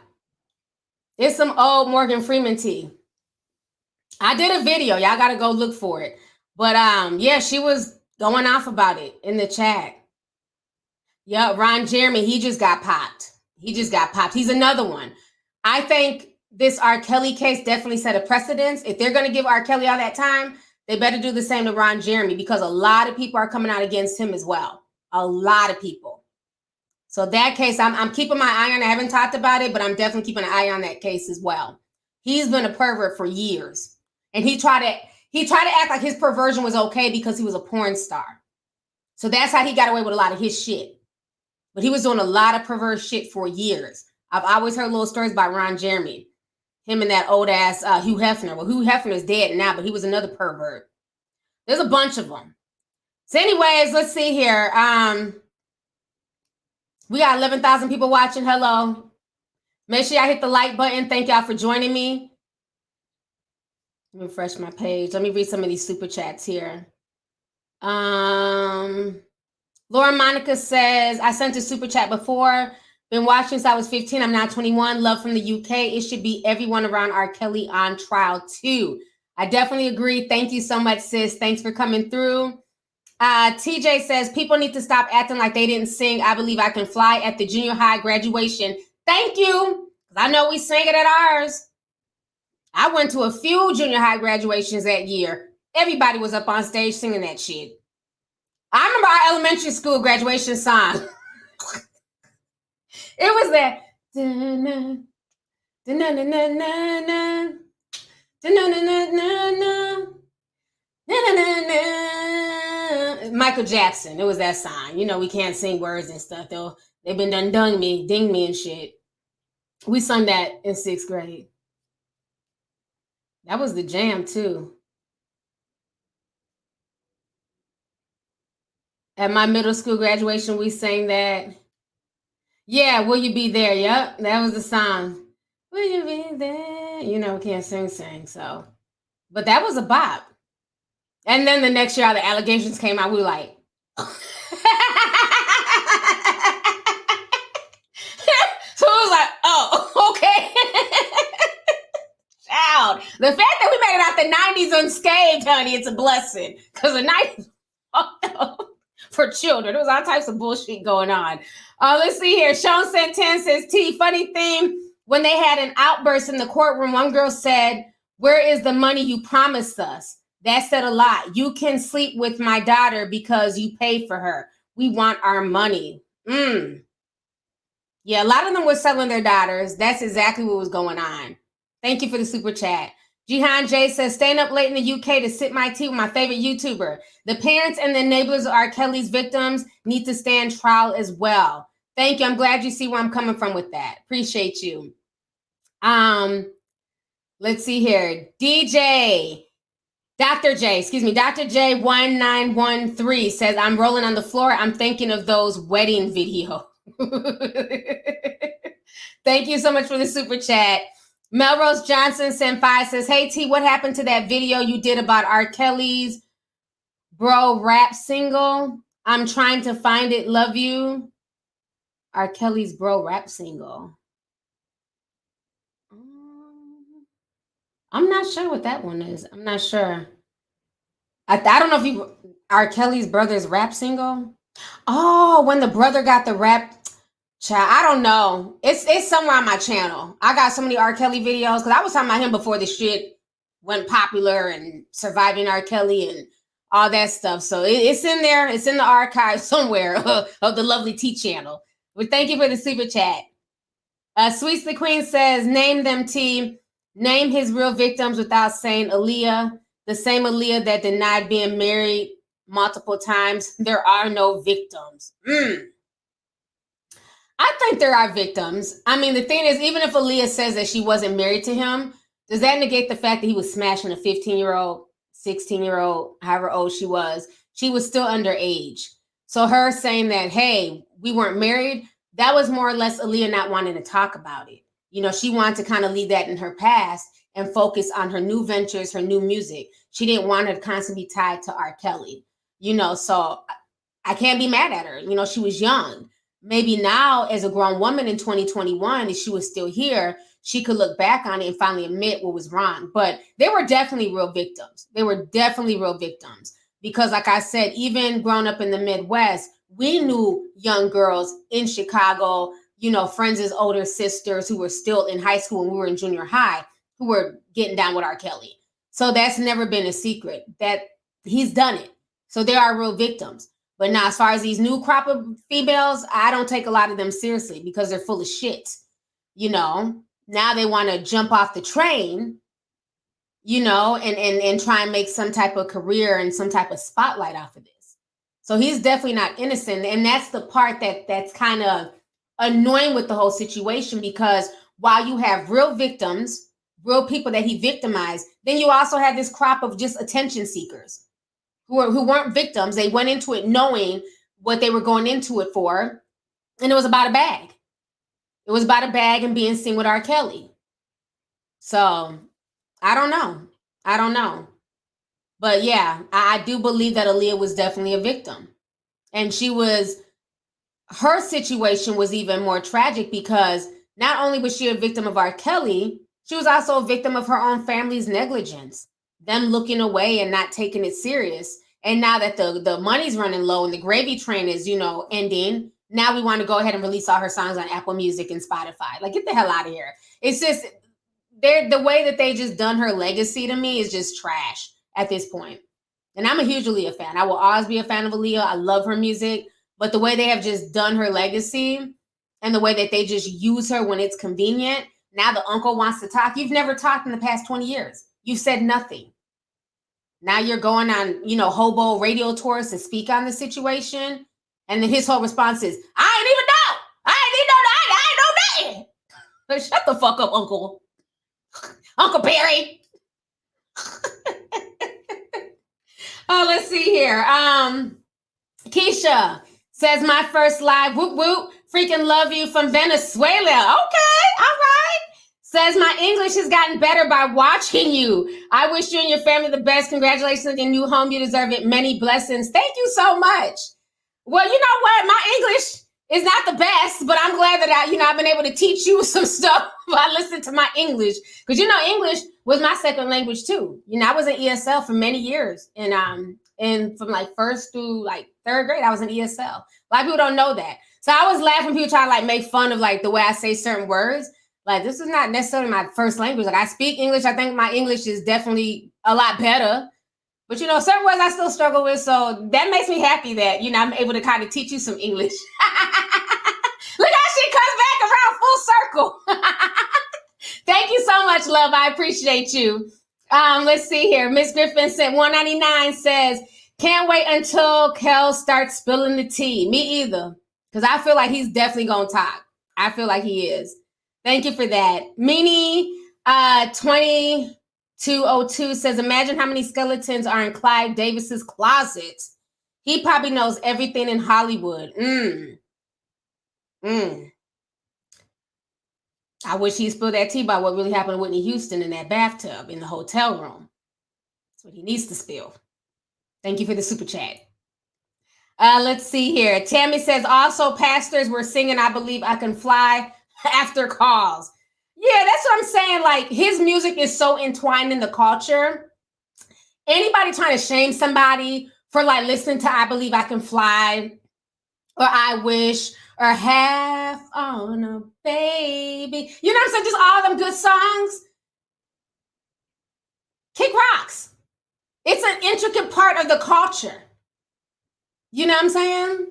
It's some old Morgan Freeman tea. I did a video. Y'all got to go look for it. But yeah, she was going off about it in the chat. Yeah, Ron Jeremy, he just got popped. He's another one. I think this R. Kelly case definitely set a precedence. If they're going to give R. Kelly all that time, they better do the same to Ron Jeremy, because a lot of people are coming out against him as well. A lot of people. So that case, I'm keeping my eye on. I haven't talked about it, but I'm definitely keeping an eye on that case as well. He's been a pervert for years. And he tried to act like his perversion was okay because he was a porn star. So that's how he got away with a lot of his shit. But he was doing a lot of perverse shit for years. I've always heard little stories about Ron Jeremy. Him and that old ass Hugh Hefner. Well, Hugh Hefner is dead now, but he was another pervert. There's a bunch of them. So anyways, let's see here. We got 11,000 people watching. Hello. Make sure y'all hit the like button. Thank y'all for joining me. Let me refresh my page. Let me read some of these super chats here. Laura Monica says, I sent a super chat before. Been watching since I was 15. I'm now 21. Love from the UK. It should be everyone around R. Kelly on trial too. I definitely agree. Thank you so much, sis. Thanks for coming through. TJ says, people need to stop acting like they didn't sing I Believe I Can Fly at the junior high graduation. Thank you. I know we sang it at ours. I went to a few junior high graduations that year. Everybody was up on stage singing that shit. I remember our elementary school graduation song. It was that. Michael Jackson. It was that song. You know, we can't sing words and stuff, though. They've been ding me and shit. We sung that in 6th grade. That was the jam, too. At my middle school graduation, we sang that. Yeah, Will You Be There? Yep, that was the song. Will you be there? You know, we can't sing, so. But that was a bop. And then the next year, all the allegations came out. We were like. So it was like, oh, okay. Child. The fact that we made it out the 90s unscathed, honey, it's a blessing. Because the 90s fucked up for children. There was all types of bullshit going on. Let's see here. Sean Santan says, T, funny thing, when they had an outburst in the courtroom, one girl said, where is the money you promised us? That said a lot. You can sleep with my daughter because you paid for her. We want our money. Yeah, a lot of them were selling their daughters. That's exactly what was going on. Thank you for the super chat. Jihan J says, staying up late in the UK to sip my tea with my favorite YouTuber. The parents and the enablers of R. Kelly's victims need to stand trial as well. Thank you. I'm glad you see where I'm coming from with that. Appreciate you. Let's see here. Dr. J 1913 says, I'm rolling on the floor. I'm thinking of those wedding videos. Thank you so much for the super chat. Melrose Johnson Senpai says, hey T, what happened to that video you did about R. Kelly's bro rap single. I'm trying to find it. Love you. R. Kelly's bro rap single. I'm not sure what that one is. I'm not sure. I don't know if you R. Kelly's brother's rap single. Oh, when the brother got the rap. Child, I don't know. It's somewhere on my channel. I got so many R. Kelly videos because I was talking about him before the shit went popular and surviving R. Kelly and all that stuff. So it's in there. It's in the archive somewhere of the Lovelyti channel. But thank you for the super chat. Sweets the Queen says, name them, T. Name his real victims without saying Aaliyah. The same Aaliyah that denied being married multiple times. There are no victims. I think there are victims. I mean, the thing is, even if Aaliyah says that she wasn't married to him, does that negate the fact that he was smashing a 15-year-old, 16-year-old, however old she was? She was still underage. So her saying that, hey, we weren't married, that was more or less Aaliyah not wanting to talk about it. You know, she wanted to kind of leave that in her past and focus on her new ventures, her new music. She didn't want her to constantly be tied to R. Kelly. You know, so I can't be mad at her. You know, she was young. Maybe now, as a grown woman in 2021, if she was still here, she could look back on it and finally admit what was wrong. But they were definitely real victims. They were definitely real victims. Because like I said, even growing up in the Midwest, we knew young girls in Chicago, you know, friends' older sisters who were still in high school when we were in junior high, who were getting down with R. Kelly. So that's never been a secret that he's done it. So there are real victims. But now, as far as these new crop of females, I don't take a lot of them seriously because they're full of shit. You know, now they want to jump off the train, you know, and try and make some type of career and some type of spotlight off of this. So he's definitely not innocent. And that's the part that's kind of annoying with the whole situation, because while you have real victims, real people that he victimized, then you also have this crop of just attention seekers who weren't victims. They went into it knowing what they were going into it for. And it was about a bag. It was about a bag and being seen with R. Kelly. So I don't know. But yeah, I do believe that Aaliyah was definitely a victim. And her situation was even more tragic because not only was she a victim of R. Kelly, she was also a victim of her own family's negligence. Them looking away and not taking it serious. And now that the money's running low and the gravy train is, you know, ending, now we want to go ahead and release all her songs on Apple Music and Spotify. Like, get the hell out of here. It's just, the way that they just done her legacy to me is just trash at this point. And I'm a huge Aaliyah fan. I will always be a fan of Aaliyah. I love her music. But the way they have just done her legacy and the way that they just use her when it's convenient, now the uncle wants to talk. You've never talked in the past 20 years. You've said nothing. Now you're going on, you know, hobo radio tours to speak on the situation. And then his whole response is, I ain't even know. I ain't know nothing. Shut the fuck up, Uncle. Uncle Barry. Oh, let's see here. Keisha says, my first live, whoop, whoop, freaking love you from Venezuela. Okay, all right. Says, my English has gotten better by watching you. I wish you and your family the best. Congratulations on your new home. You deserve it. Many blessings. Thank you so much. Well, you know what? My English is not the best, but I'm glad that I've been able to teach you some stuff while listening to my English. Because, you know, English was my second language too. You know, I was in ESL for many years. And from like first through like third grade, I was in ESL. A lot of people don't know that. So I was laughing when people try to like make fun of like the way I say certain words. Like, this is not necessarily my first language. Like, I speak English. I think my English is definitely a lot better. But, you know, certain words I still struggle with. So that makes me happy that, you know, I'm able to kind of teach you some English. Look how she comes back around full circle. Thank you so much, love. I appreciate you. Let's see here. Miss Griffin said 199 says, can't wait until Kel starts spilling the tea. Me either. Because I feel like he's definitely going to talk. I feel like he is. Thank you for that. Meanie 2202 says, imagine how many skeletons are in Clive Davis's closet. He probably knows everything in Hollywood. I wish he spilled that tea about what really happened to Whitney Houston in that bathtub in the hotel room. That's what he needs to spill. Thank you for the super chat. Let's see here. Tammy says, also pastors were singing I Believe I Can Fly after calls. Yeah, that's what I'm saying. Like, his music is so entwined in the culture. Anybody trying to shame somebody for like listening to I Believe I Can Fly or I Wish or Half on a Baby, you know what I'm saying? Just all them good songs. Kick rocks. It's an intricate part of the culture. You know what I'm saying?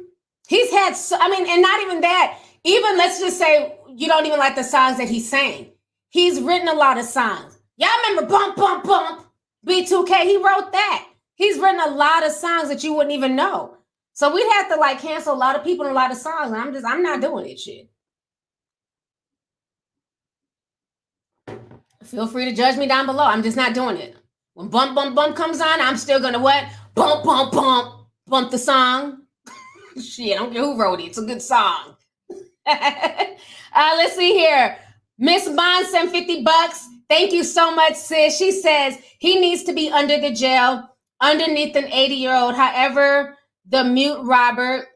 He's had, and not even that. Even let's just say you don't even like the songs that he sang. He's written a lot of songs. Y'all remember Bump, Bump, Bump, B2K? He wrote that. He's written a lot of songs that you wouldn't even know. So we'd have to like cancel a lot of people and a lot of songs. And I'm not doing it shit. Feel free to judge me down below. I'm just not doing it. When Bump, Bump, Bump comes on, I'm still going to what? Bump, Bump, Bump, bump the song. Shit, I don't care who wrote it. It's a good song. Let's see here. Miss Bond sent $50. Thank you so much, sis. She says he needs to be under the jail underneath an 80-year-old. However, the mute Robert,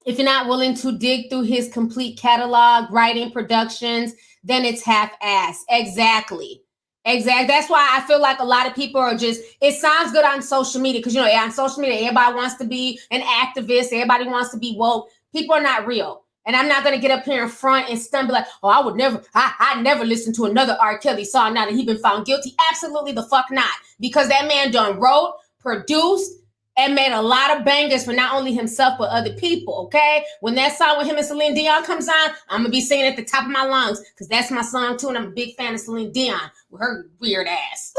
if you're not willing to dig through his complete catalog, writing, productions, then it's half-assed. Exactly. That's why I feel like a lot of people are just, it sounds good on social media because, you know, on social media, everybody wants to be an activist. Everybody wants to be woke. People are not real. And I'm not going to get up here in front and stumble like, oh, I never listen to another R. Kelly song now that he's been found guilty. Absolutely the fuck not. Because that man done wrote, produced, and made a lot of bangers for not only himself, but other people, okay? When that song with him and Celine Dion comes on, I'm going to be singing at the top of my lungs because that's my song too, and I'm a big fan of Celine Dion with her weird ass.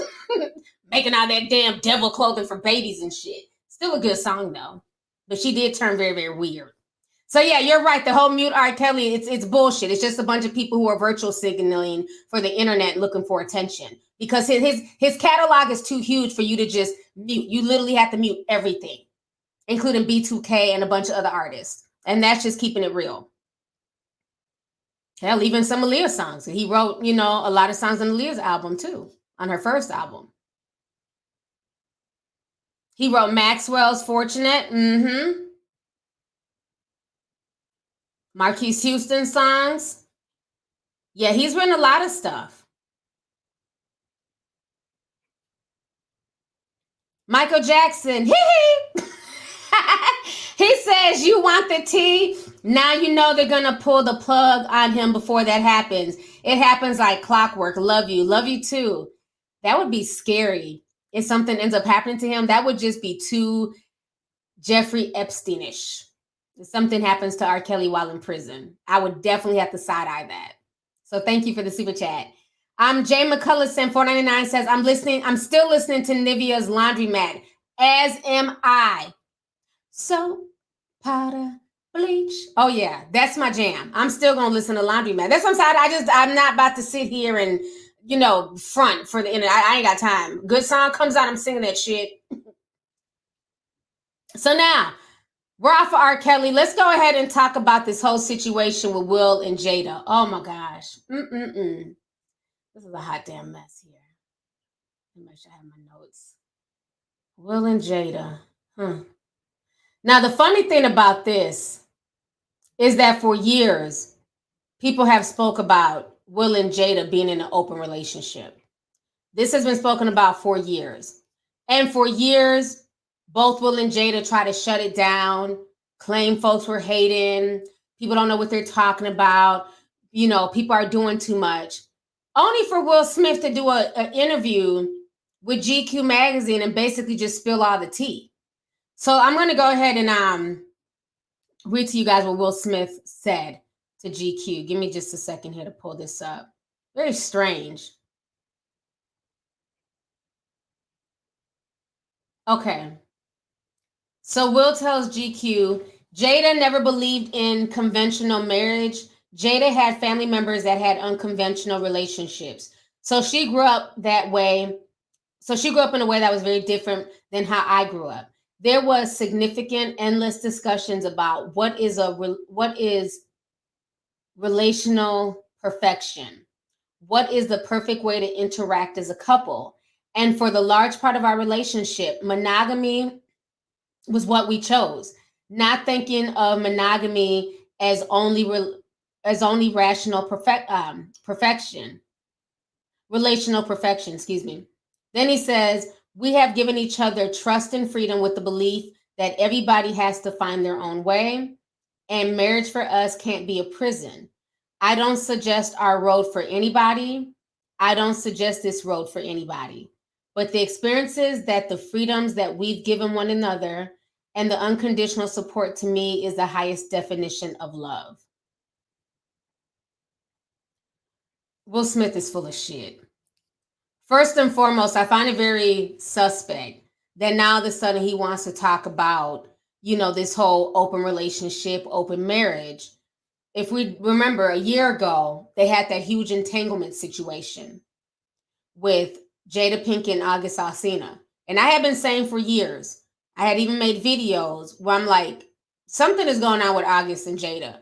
Making all that damn devil clothing for babies and shit. Still a good song, though. But she did turn very, very weird. So, yeah, you're right. The whole mute R. Kelly, it's bullshit. It's just a bunch of people who are virtual signaling for the internet looking for attention. Because his catalog is too huge for you to just mute. You literally have to mute everything, including B2K and a bunch of other artists. And that's just keeping it real. Hell, even some Aaliyah songs. He wrote, you know, a lot of songs on Aaliyah's album, too, on her first album. He wrote Maxwell's Fortunate. Mm-hmm. Marquise Houston songs. Yeah, he's written a lot of stuff. Michael Jackson. Hee. He says, you want the tea? Now you know they're going to pull the plug on him before that happens. It happens like clockwork. Love you. Love you too. That would be scary. If something ends up happening to him, that would just be too Jeffrey Epstein-ish. If something happens to R. Kelly while in prison, I would definitely have to side-eye that. So thank you for the super chat. Jay McCullough sent $4.99 says, I'm still listening to Nivea's Laundromat, as am I. Soap, powder, bleach. Oh yeah, that's my jam. I'm still gonna listen to Laundromat. That's what I'm saying. I'm not about to sit here and, you know, front for the internet. I ain't got time. Good song comes out, I'm singing that shit. So now, we're off of R. Kelly. Let's go ahead and talk about this whole situation with Will and Jada. Oh my gosh. This is a hot damn mess here. Let me make sure I have my notes. Will and Jada. Now, the funny thing about this is that for years, people have spoke about Will and Jada being in an open relationship. This has been spoken about for years. And for years, both Will and Jada try to shut it down, claim folks were hating, people don't know what they're talking about, you know, people are doing too much. Only for Will Smith to do an interview with GQ magazine and basically just spill all the tea. So I'm going to go ahead and read to you guys what Will Smith said to GQ. Give me just a second here to pull this up. Very strange. Okay. So Will tells GQ, Jada never believed in conventional marriage. Jada had family members that had unconventional relationships. So she grew up that way. So she grew up in a way that was very different than how I grew up. There was significant, endless discussions about what is relational perfection. What is the perfect way to interact as a couple? And for the large part of our relationship, monogamy was what we chose. Not thinking of monogamy as only rational perfection, relational perfection, excuse me. Then he says, we have given each other trust and freedom with the belief that everybody has to find their own way, and marriage for us can't be a prison. I don't suggest our road for anybody. I don't suggest this road for anybody. But the experiences, that the freedoms that we've given one another, and the unconditional support, to me, is the highest definition of love. Will Smith is full of shit. First and foremost, I find it very suspect that now all of a sudden he wants to talk about, this whole open relationship, open marriage. If we remember, a year ago, they had that huge entanglement situation with Jada Pinkett and August Alsina. And I have been saying for years, I had even made videos where I'm like, something is going on with August and Jada.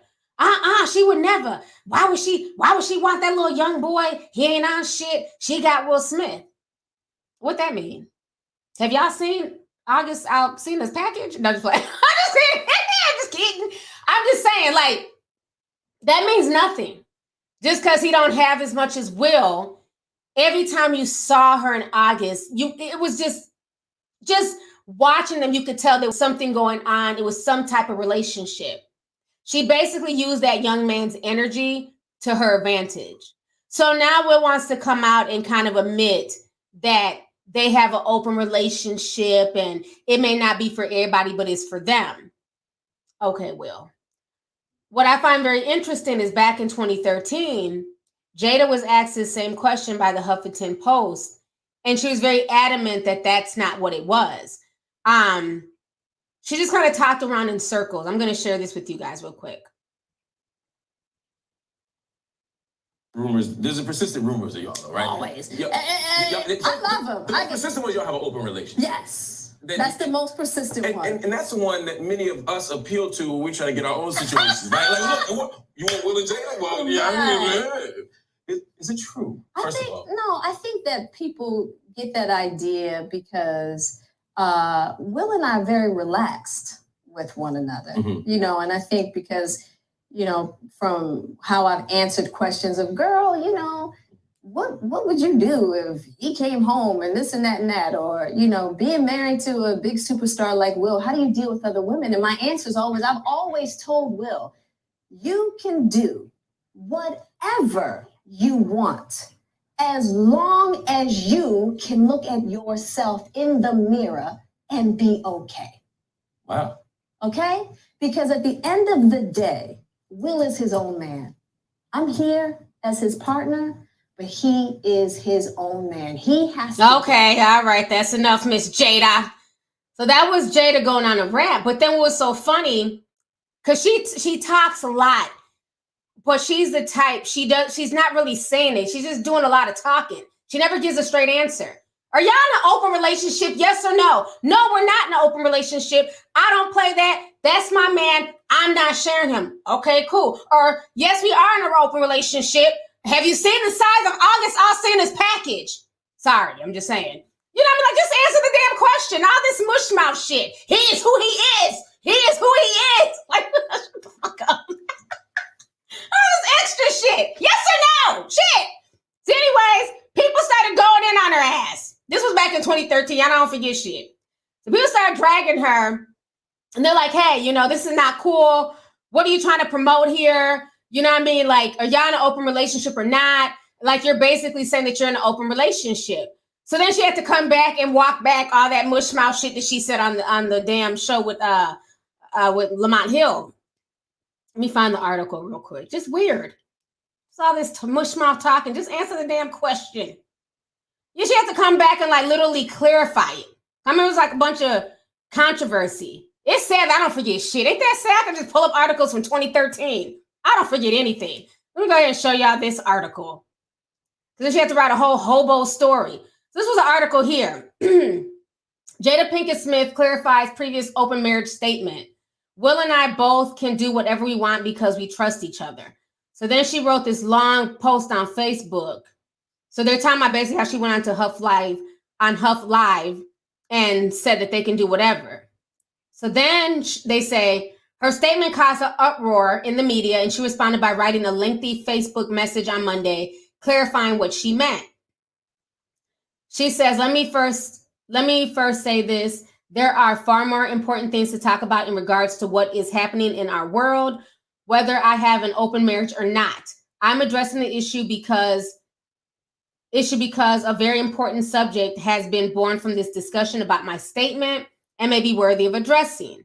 She would never. Why would she want that little young boy? He ain't on shit. She got Will Smith. What that mean? Have y'all seen August Alsina's package? No, just play. I'm just kidding. I'm just saying, like, that means nothing. Just because he don't have as much as Will, every time you saw her in August, it was just watching them, you could tell there was something going on. It was some type of relationship. She basically used that young man's energy to her advantage. So now Will wants to come out and kind of admit that they have an open relationship and it may not be for everybody, but it's for them. Okay, Will. What I find very interesting is back in 2013, Jada was asked the same question by the Huffington Post, and she was very adamant that that's not what it was. She just kind of talked around in circles. I'm going to share this with you guys real quick. Rumors, there's a persistent rumors of y'all, though, right? Always. I love them. The persistent ones, y'all have an open relationship. Yes. That's the most persistent one. And that's the one that many of us appeal to when we try to get our own situations, right? Like, look, you want Will and Jada? Well, yeah. Is it true, first of all? No, I think that people get that idea because Will and I are very relaxed with one another, and I think because, from how I've answered questions of, girl, what would you do if he came home and this and that, or, being married to a big superstar like Will, how do you deal with other women? And my answer is always, I've always told Will, you can do whatever you want, as long as you can look at yourself in the mirror and be okay. Wow. Okay? Because at the end of the day, Will is his own man. I'm here as his partner, but he is his own man. He has to. Okay, all right. That's enough, Miss Jada. So that was Jada going on a rant. But then what was so funny, because she talks a lot. But she's the type, she's not really saying it. She's just doing a lot of talking. She never gives a straight answer. Are y'all in an open relationship? Yes or no? No, we're not in an open relationship. I don't play that. That's my man. I'm not sharing him. Okay, cool. Or yes, we are in an open relationship. Have you seen the size of August Alsina's package? Sorry, I'm just saying. Just answer the damn question. All this mushmouth shit. He is who he is. He is who he is. Like, shut the fuck up. All this extra shit. Yes or no? Shit. So anyways, people started going in on her ass. This was back in 2013. I don't forget shit. So people started dragging her. And they're like, hey, this is not cool. What are you trying to promote here? You know what I mean? Like, are y'all in an open relationship or not? Like, you're basically saying that you're in an open relationship. So then she had to come back and walk back all that mushmouth shit that she said on the damn show with Lamont Hill. Let me find the article real quick. Just weird. It's all this mushmouth talking. Just answer the damn question. Yeah, she had to come back and literally clarify it. I mean, it was like a bunch of controversy. It's sad I don't forget shit. Ain't that sad? I can just pull up articles from 2013. I don't forget anything. Let me go ahead and show y'all this article. Because she had to write a whole hobo story. So this was an article here. Jada Pinkett Smith clarifies previous open marriage statement. Will and I both can do whatever we want because we trust each other. So then she wrote this long post on Facebook. So they're talking about basically how she went on Huff Live and said that they can do whatever. So then they say her statement caused an uproar in the media, and she responded by writing a lengthy Facebook message on Monday, clarifying what she meant. She says, let me first say this. There are far more important things to talk about in regards to what is happening in our world, whether I have an open marriage or not. I'm addressing the issue because a very important subject has been born from this discussion about my statement and may be worthy of addressing.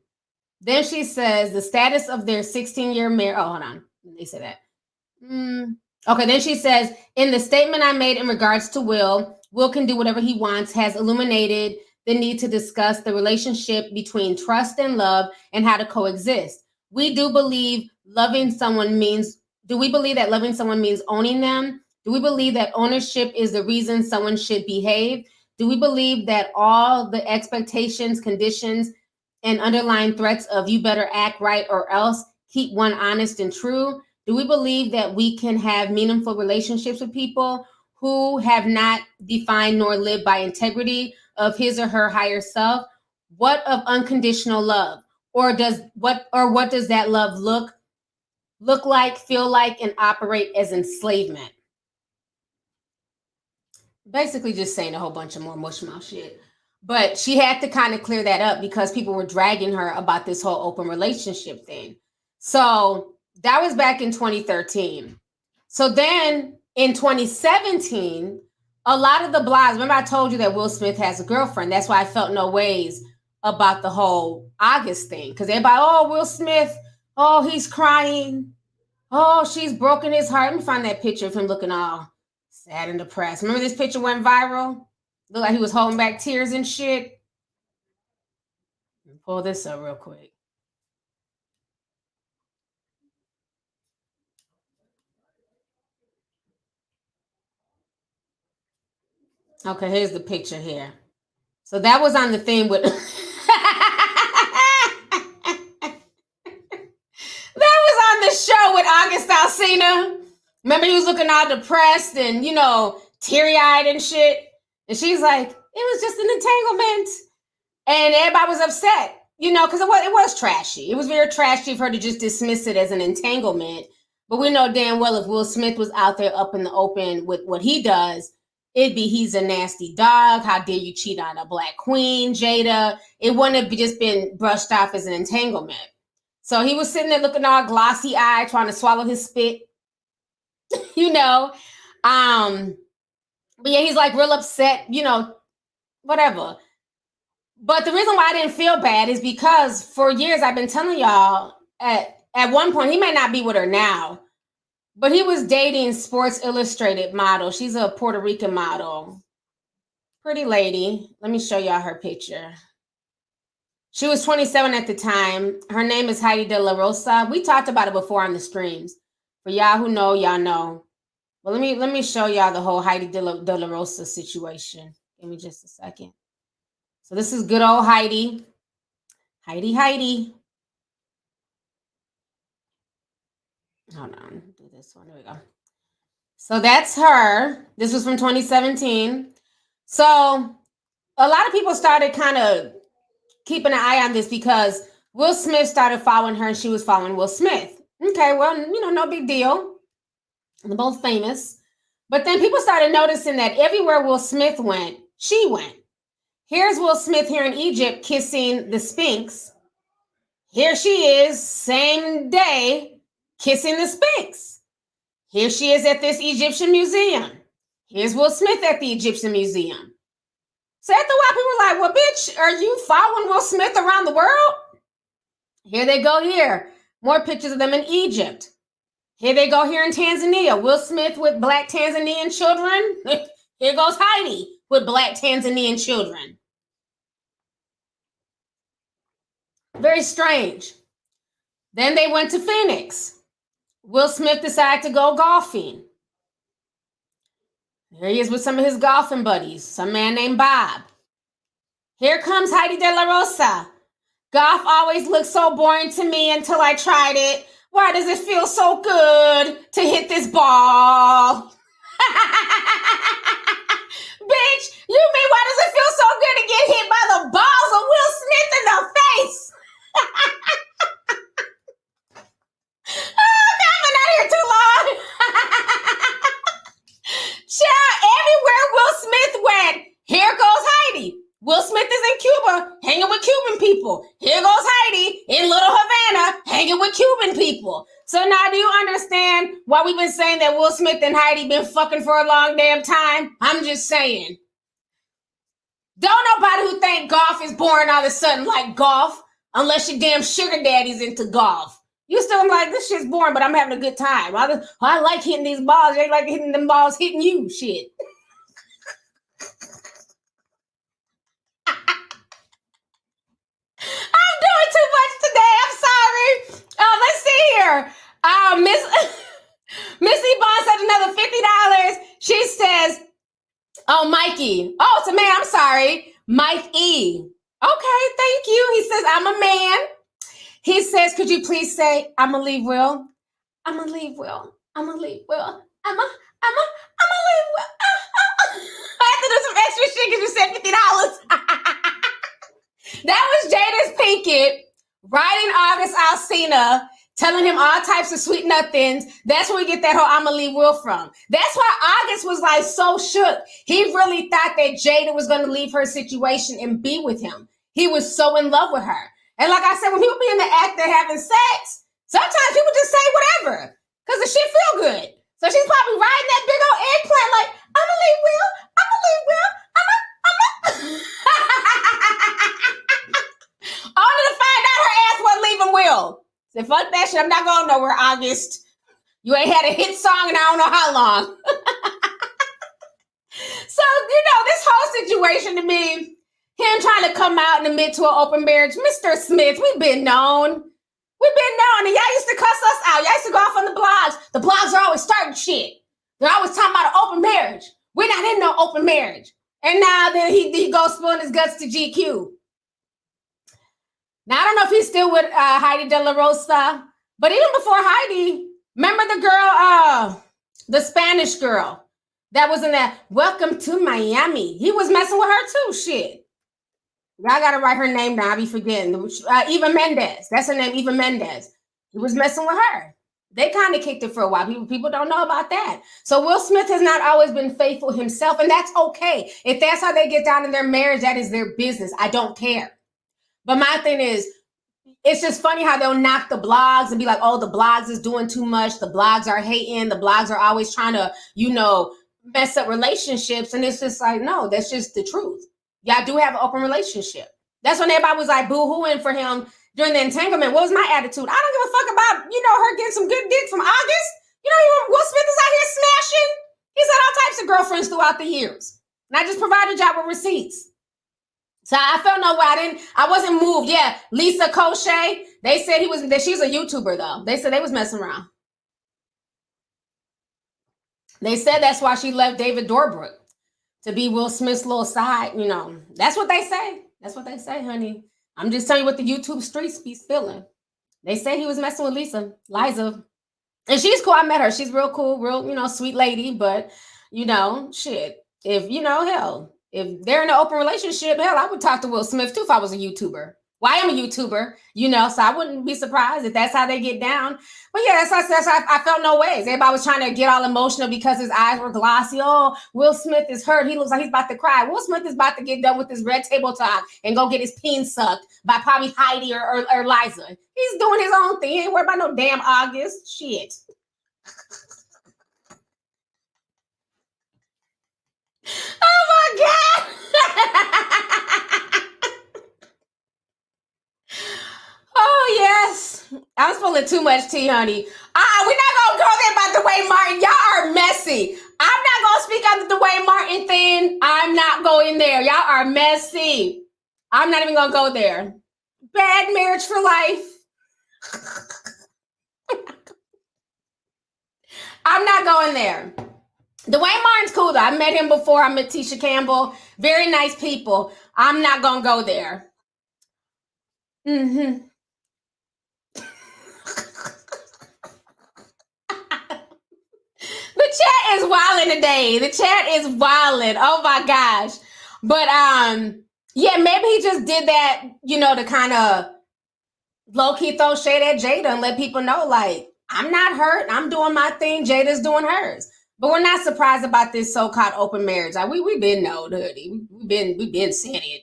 Then she says the status of their 16-year marriage. Oh, hold on. They say that. Okay, then she says, in the statement I made in regards to Will can do whatever he wants, has illuminated the need to discuss the relationship between trust and love and how to coexist. Do we believe that loving someone means owning them? Do we believe that ownership is the reason someone should behave? Do we believe that all the expectations, conditions, and underlying threats of you better act right or else keep one honest and true? Do we believe that we can have meaningful relationships with people who have not defined nor lived by integrity of his or her higher self? What of unconditional love? Or what does that love look like, feel like, and operate as enslavement? Basically just saying a whole bunch of more mushmouth shit. But she had to kind of clear that up because people were dragging her about this whole open relationship thing. So that was back in 2013. So then in 2017, a lot of the blogs, remember I told you that Will Smith has a girlfriend. That's why I felt no ways about the whole August thing. Because everybody, oh, Will Smith, oh, he's crying. Oh, she's broken his heart. Let me find that picture of him looking all sad and depressed. Remember this picture went viral? Looked like he was holding back tears and shit. Let me pull this up real quick. Okay, here's the picture here. So that was on the thing with... that was on the show with August Alsina. Remember he was looking all depressed and, teary-eyed and shit? And she's like, it was just an entanglement. And everybody was upset, because it was trashy. It was very trashy for her to just dismiss it as an entanglement. But we know damn well if Will Smith was out there up in the open with what he does, it'd be he's a nasty dog. How dare you cheat on a black queen, Jada? It wouldn't have just been brushed off as an entanglement. So he was sitting there looking all glossy-eyed, trying to swallow his spit, But yeah, he's like real upset, whatever. But the reason why I didn't feel bad is because for years I've been telling y'all at one point, he may not be with her now, but he was dating Sports Illustrated model. She's a Puerto Rican model. Pretty lady. Let me show y'all her picture. She was 27 at the time. Her name is Heidi De La Rosa. We talked about it before on the streams. For y'all who know, y'all know. Well, let me show y'all the whole Heidi De La Rosa situation. Give me just a second. So this is good old Heidi. Heidi. Hold on, do this one. There we go. So that's her. This was from 2017. So a lot of people started kind of keeping an eye on this because Will Smith started following her and she was following Will Smith. Okay, well, no big deal. They're both famous. But then people started noticing that everywhere Will Smith went, she went. Here's Will Smith here in Egypt kissing the Sphinx. Here she is, same day, kissing the Sphinx. Here she is at this Egyptian museum. Here's Will Smith at the Egyptian museum. So after a while, people were like, well, bitch, are you following Will Smith around the world? Here they go here. More pictures of them in Egypt. Here they go here in Tanzania. Will Smith with black Tanzanian children. Here goes Heidi with black Tanzanian children. Very strange. Then they went to Phoenix. Will Smith decided to go golfing. Here he is with some of his golfing buddies, some man named Bob. Here comes Heidi De La Rosa. Golf always looked so boring to me until I tried it. Why does it feel so good to hit this ball? Bitch, you mean why does it feel so good to get hit by the balls of Will Smith in the face? why we've been saying that Will Smith and Heidi been fucking for a long damn time? I'm just saying. Don't nobody who think golf is boring all of a sudden like golf, unless your damn sugar daddy's into golf. You still like, this shit's boring, but I'm having a good time. I like hitting these balls. They like hitting them balls hitting you. Shit. I'm doing too much today. I'm sorry. Let's see here. Miss Yvonne said another $50. She says, oh, Mikey. Oh, it's a man. I'm sorry. Mike E. Okay, thank you. He says, I'm a man. He says, could you please say, I'm going to leave Will? I'm going to leave Will. I'm going to leave Will. I'm going to leave Will. I have to do some extra shit because you said $50. That was Jada's Pinkett writing August Alsina, telling him all types of sweet nothings. That's where we get that whole I'm going to leave Will from. That's why August was like so shook. He really thought that Jada was going to leave her situation and be with him. He was so in love with her. And like I said, when people be in the act of having sex, sometimes people just say whatever because the shit feel good. So she's probably riding that big old eggplant like, I'm going to leave Will. I'm going to leave Will. Only to find out her ass wasn't leaving Will. Said, fuck that shit. I'm not going nowhere, August. You ain't had a hit song in I don't know how long. So, this whole situation to me, him trying to come out and admit to an open marriage. Mr. Smith, we've been known. And y'all used to cuss us out. Y'all used to go off on the blogs. The blogs are always starting shit. They're always talking about an open marriage. We're not in no open marriage. And now then he goes spilling his guts to GQ. Now, I don't know if he's still with Heidi De La Rosa, but even before Heidi, remember the girl, the Spanish girl that was in that Welcome to Miami. He was messing with her too, shit. Y'all got to write her name down. I be forgetting. Eva Mendes. That's her name, Eva Mendes. He was messing with her. They kind of kicked it for a while. People don't know about that. So Will Smith has not always been faithful himself, and that's okay. If that's how they get down in their marriage, that is their business. I don't care. But my thing is, it's just funny how they'll knock the blogs and be like, oh, the blogs is doing too much. The blogs are hating. The blogs are always trying to, mess up relationships. And it's just like, no, that's just the truth. Y'all do have an open relationship. That's when everybody was like boo-hooing for him during the entanglement. What was my attitude? I don't give a fuck about, her getting some good dick from August. Will Smith is out here smashing. He's had all types of girlfriends throughout the years. And I just provided y'all with receipts. So I felt no way. I wasn't moved. Yeah, Lisa Koshy. They said she's a YouTuber though. They said they was messing around. They said that's why she left David Dobrik to be Will Smith's little side. That's what they say. That's what they say, honey. I'm just telling you what the YouTube streets be spilling. They say he was messing with Liza. And she's cool. I met her. She's real cool, real, sweet lady. But, shit. If, hell, if they're in an open relationship, hell, I would talk to Will Smith too if I was a YouTuber. Well, I am a YouTuber, so I wouldn't be surprised if that's how they get down. But yeah, I felt no ways. Everybody was trying to get all emotional because his eyes were glossy. Oh, Will Smith is hurt. He looks like he's about to cry. Will Smith is about to get done with his red table talk and go get his peen sucked by probably Heidi or Liza. He's doing his own thing. He ain't worried about no damn August. Shit. Oh my God. Oh, yes. I'm spilling too much tea, honey. We're not going to go there about Dwayne Martin. Y'all are messy. I'm not going to speak on the Dwayne Martin thing. I'm not going there. Y'all are messy. I'm not even going to go there. Bad marriage for life. I'm not going there. Dwayne Martin's cool, though. I met him before. I met Tisha Campbell. Very nice people. I'm not going to go there. Mm-hmm. The chat is wilding today. The chat is wilding. Oh my gosh. But yeah, maybe he just did that, to kind of low-key throw shade at Jada and let people know, like, I'm not hurt. I'm doing my thing. Jada's doing hers. But we're not surprised about this so-called open marriage. Like, we've been known, honey. We've been saying it.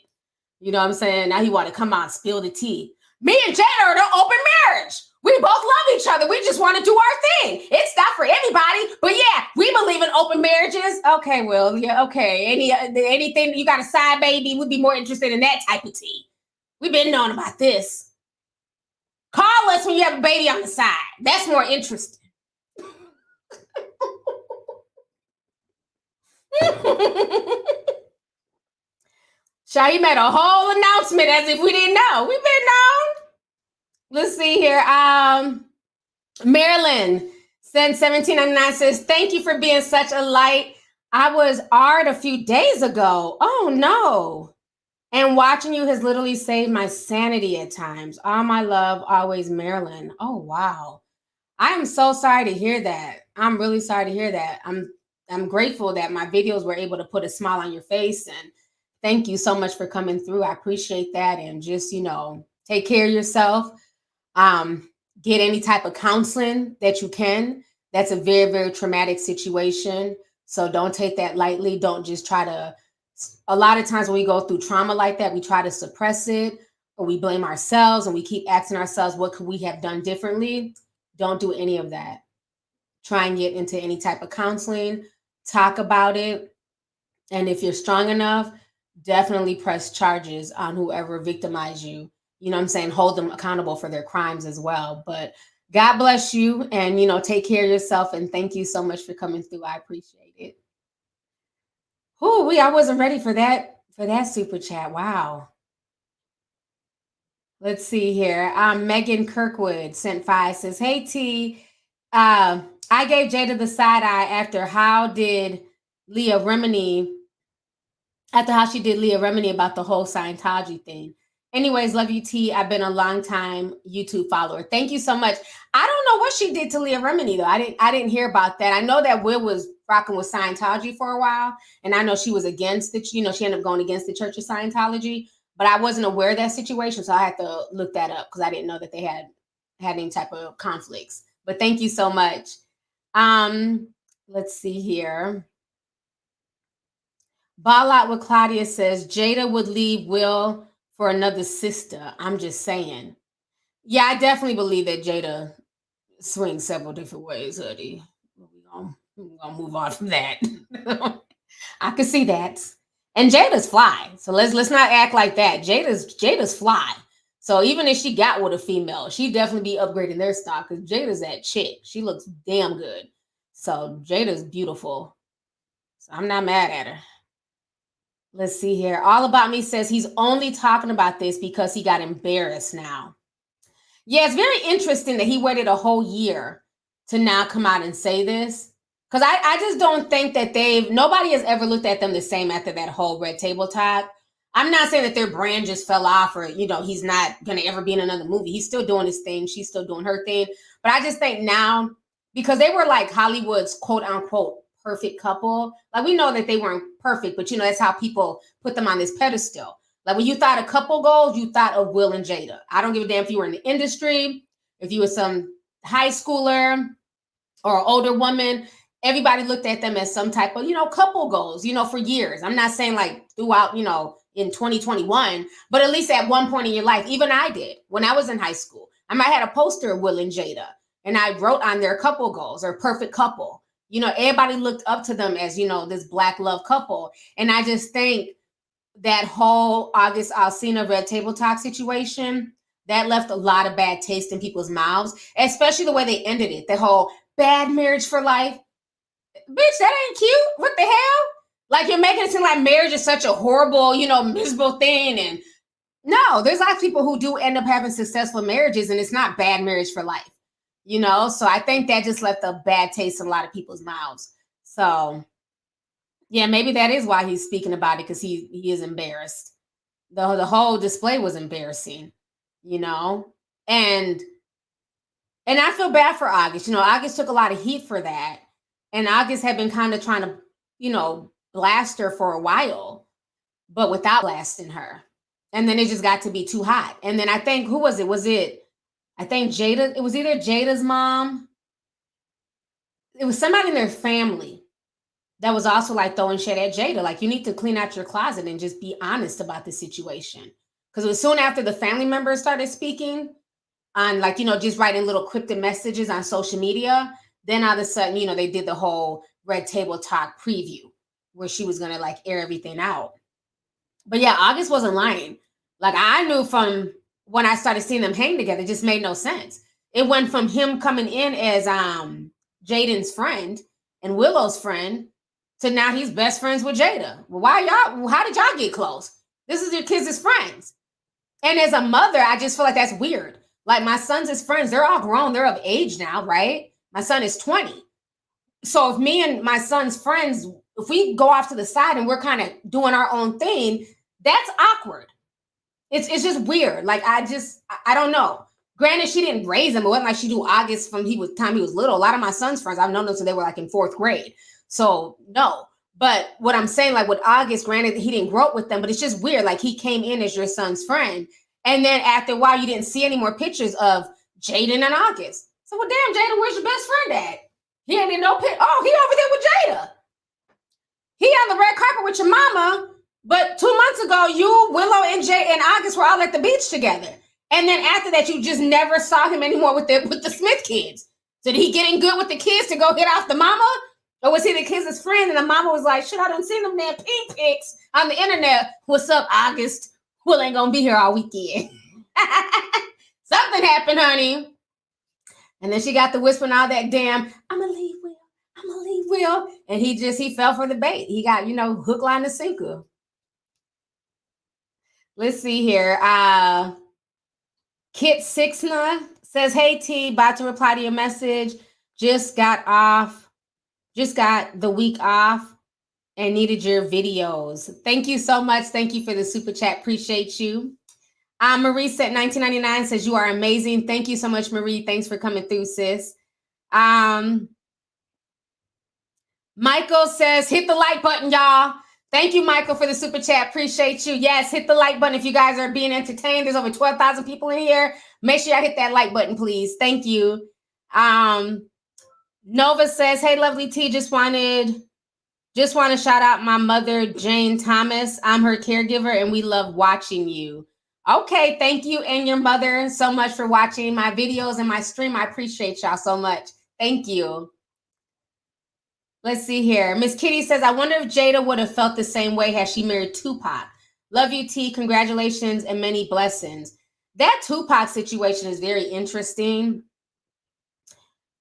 You know what I'm saying? Now he want to come out and spill the tea. Me and Jada are the open marriage. We both love each other. We just want to do our thing. It's not for everybody, but yeah, we believe in open marriages. Okay, well, yeah, okay. Anything you got a side baby? We'd be more interested in that type of tea. We've been knowing about this. Call us when you have a baby on the side. That's more interesting. Shahi made a whole announcement as if we didn't know. We've been known. Let's see here. Marilyn sent 1799 says, thank you for being such a light. I was art a few days ago. Oh no. And watching you has literally saved my sanity at times. All my love, always, Marilyn. Oh wow. I am so sorry to hear that. I'm really sorry to hear that. I'm grateful that my videos were able to put a smile on your face, and thank you so much for coming through. I appreciate that. And just, take care of yourself. Get any type of counseling that you can. That's a very, very traumatic situation. So don't take that lightly. Don't just try to, a lot of times when we go through trauma like that, we try to suppress it, or we blame ourselves and we keep asking ourselves, what could we have done differently? Don't do any of that. Try and get into any type of counseling, talk about it. And if you're strong enough, definitely press charges on whoever victimized you. You know what I'm saying? Hold them accountable for their crimes as well. But God bless you, and, take care of yourself. And thank you so much for coming through. I appreciate it. I wasn't ready for that super chat. Wow. Let's see here. Megan Kirkwood sent 5, says, hey, T, I gave Jada the side eye after how she did Leah Remini about the whole Scientology thing. Anyways, love you, T. I've been a long time YouTube follower. Thank you so much. I don't know what she did to Leah Remini, though. I didn't hear about that. I know that Will was rocking with Scientology for a while, and I know she was against it. She ended up going against the Church of Scientology, but I wasn't aware of that situation, so I had to look that up because I didn't know that they had any type of conflicts. But thank you so much. Let's see here. Ball Out with Claudia says, Jada would leave Will for another sister. I'm just saying. Yeah, I definitely believe that Jada swings several different ways, Hoodie. We're gonna move on from that. I can see that. And Jada's fly. So let's not act like that. Jada's fly. So even if she got with a female, she'd definitely be upgrading their stock, because Jada's that chick. She looks damn good. So Jada's beautiful. So I'm not mad at her. Let's see here. All About Me says he's only talking about this because he got embarrassed now. Yeah, it's very interesting that he waited a whole year to now come out and say this. Because I just don't think that nobody has ever looked at them the same after that whole Red Table Talk. I'm not saying that their brand just fell off, or, he's not going to ever be in another movie. He's still doing his thing. She's still doing her thing. But I just think now, because they were like Hollywood's quote unquote perfect couple. Like, we know that they weren't perfect, but that's how people put them on this pedestal. Like, when you thought of couple goals, you thought of Will and Jada. I don't give a damn if you were in the industry, if you were some high schooler or older woman. Everybody looked at them as some type of, couple goals, for years. I'm not saying like throughout, in 2021, but at least at one point in your life, even I did when I was in high school. I might have had a poster of Will and Jada, and I wrote on their couple goals or perfect couple. Everybody looked up to them as, this Black love couple. And I just think that whole August Alsina Red Table Talk situation, that left a lot of bad taste in people's mouths, especially the way they ended it. The whole bad marriage for life. Bitch, that ain't cute. What the hell? Like, you're making it seem like marriage is such a horrible, miserable thing. And no, there's a lot of people who do end up having successful marriages, and it's not bad marriage for life. So I think that just left a bad taste in a lot of people's mouths. So yeah, maybe that is why he's speaking about it, because he is embarrassed. The whole display was embarrassing, and I feel bad for August. August took a lot of heat for that, and August had been kind of trying to, blast her for a while, but without blasting her. And then it just got to be too hot. And then I think, who was it? I think Jada, it was either Jada's mom. It was somebody in their family that was also like throwing shit at Jada. Like, you need to clean out your closet and just be honest about the situation. Because it was soon after the family members started speaking. on like, just writing little cryptic messages on social media. Then all of a sudden, they did the whole Red Table Talk preview where she was going to like air everything out. But yeah, August wasn't lying. Like I knew from when I started seeing them hang together, it just made no sense. It went from him coming in as Jaden's friend and Willow's friend to now he's best friends with Jada. Well, how did y'all get close? This is your kids' friends. And as a mother, I just feel like that's weird. Like my sons' friends, they're all grown. They're of age now, right? My son is 20. So if me and my son's friends, if we go off to the side and we're kind of doing our own thing, that's awkward. It's just weird. Like I don't know. Granted, she didn't raise him. It wasn't like she knew August from time he was little. A lot of my son's friends, I've known them since they were like in 4th grade. So no. But what I'm saying, like with August, granted, he didn't grow up with them, but it's just weird. Like he came in as your son's friend. And then after a while, you didn't see any more pictures of Jaden and August. So, well, damn, Jaden, where's your best friend at? He ain't in no pic. Oh, he over there with Jada. He on the red carpet with your mama. But 2 months ago, you, Willow, and Jay and August were all at the beach together. And then after that, you just never saw him anymore with the Smith kids. So did he get in good with the kids to go hit off the mama? Or was he the kids' friend? And the mama was like, shit, I done seen them damn pink pics on the internet. What's up, August? Will ain't gonna be here all weekend. Something happened, honey. And then she got the whispering all that damn, I'm gonna leave Will. And he fell for the bait. He got, hook, line, and sinker. Let's see here. Kit Sixna says, hey T, about to reply to your message. Just got the week off and needed your videos. Thank you so much. Thank you for the super chat. Appreciate you. Marie said 1999 says you are amazing. Thank you so much, Marie. Thanks for coming through, sis. Michael says, hit the like button, y'all. Thank you, Michael, for the super chat. Appreciate you. Yes, hit the like button if you guys are being entertained. There's over 12,000 people in here. Make sure y'all hit that like button, please. Thank you. Nova says, hey, Lovelyti, just want to shout out my mother, Jane Thomas. I'm her caregiver, and we love watching you. Okay, thank you and your mother so much for watching my videos and my stream. I appreciate y'all so much. Thank you. Let's see here. Miss Kitty says, I wonder if Jada would have felt the same way had she married Tupac. Love you, T. Congratulations and many blessings. That Tupac situation is very interesting.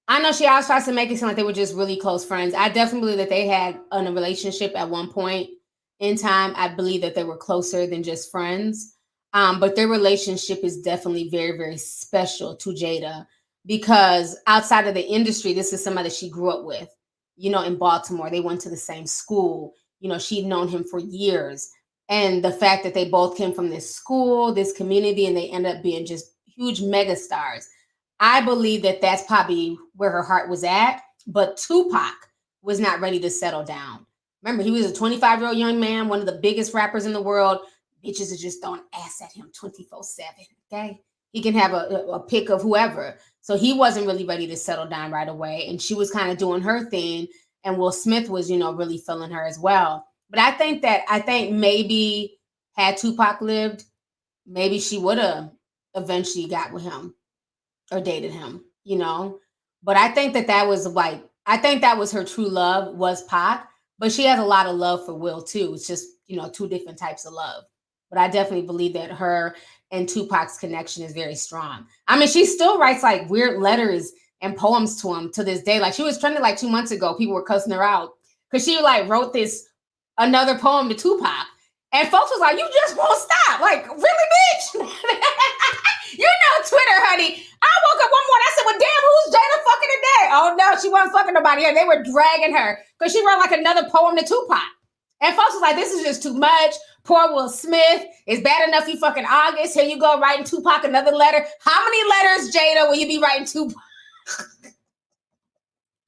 I know she always tries to make it seem like they were just really close friends. I definitely believe that they had a relationship at one point in time. I believe that they were closer than just friends. But their relationship is definitely very, very special to Jada because outside of the industry, this is somebody she grew up with, in Baltimore. They went to the same school. She'd known him for years. And the fact that they both came from this school, this community, and they ended up being just huge mega stars. I believe that that's probably where her heart was at. But Tupac was not ready to settle down. Remember, he was a 25-year-old young man, one of the biggest rappers in the world. Bitches are just throwing ass at him 24/7, okay? He can have a pick of whoever. So he wasn't really ready to settle down right away. And she was kind of doing her thing. And Will Smith was, really feeling her as well. But I think maybe had Tupac lived, maybe she would have eventually got with him or dated him, But I think that was her true love was Pac. But she has a lot of love for Will too. It's just, two different types of love. But I definitely believe that her and Tupac's connection is very strong. I mean, she still writes like weird letters and poems to him to this day. Like she was trending like 2 months ago. People were cussing her out because she like wrote another poem to Tupac. And folks was like, you just won't stop. Like, really, bitch? Twitter, honey. I woke up one morning, I said, well, damn, who's Jada fucking today? Oh, no, she wasn't fucking nobody. Yeah, they were dragging her because she wrote like another poem to Tupac. And folks was like, this is just too much. Poor Will Smith. It's bad enough you fucking August. Here you go writing Tupac another letter. How many letters, Jada, will you be writing Tupac?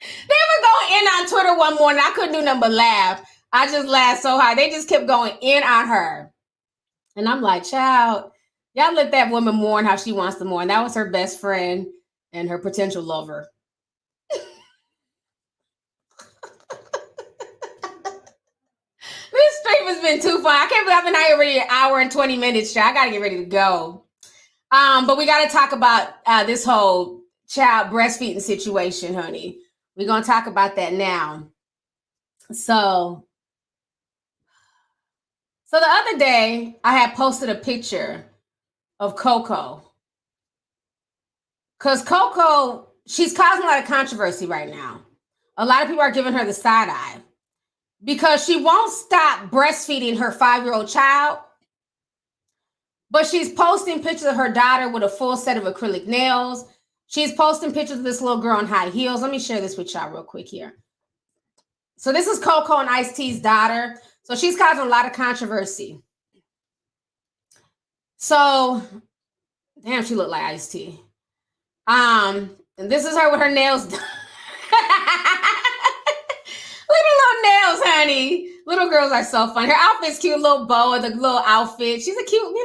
They were going in on Twitter one morning. I couldn't do nothing but laugh. I just laughed so hard. They just kept going in on her. And I'm like, child, y'all let that woman mourn how she wants to mourn. That was her best friend and her potential lover. This stream has been too fun. I can't believe I've been out here already an hour and 20 minutes, child. I got to get ready to go. But we got to talk about this whole child breastfeeding situation, honey. We're going to talk about that now. So the other day, I had posted a picture of Coco. Because Coco, she's causing a lot of controversy right now. A lot of people are giving her the side eye because she won't stop breastfeeding her 5-year-old child, but she's posting pictures of her daughter with a full set of acrylic nails. She's posting pictures of this little girl in high heels. Let me share this with y'all real quick here. So this is Coco and Ice-T's daughter. So she's causing a lot of controversy. So, damn, she looked like Ice-T. And this is her with her nails done. Look at her little nails, honey. Little girls are so fun. Her outfit's cute, little bow with a little outfit. She's a cute,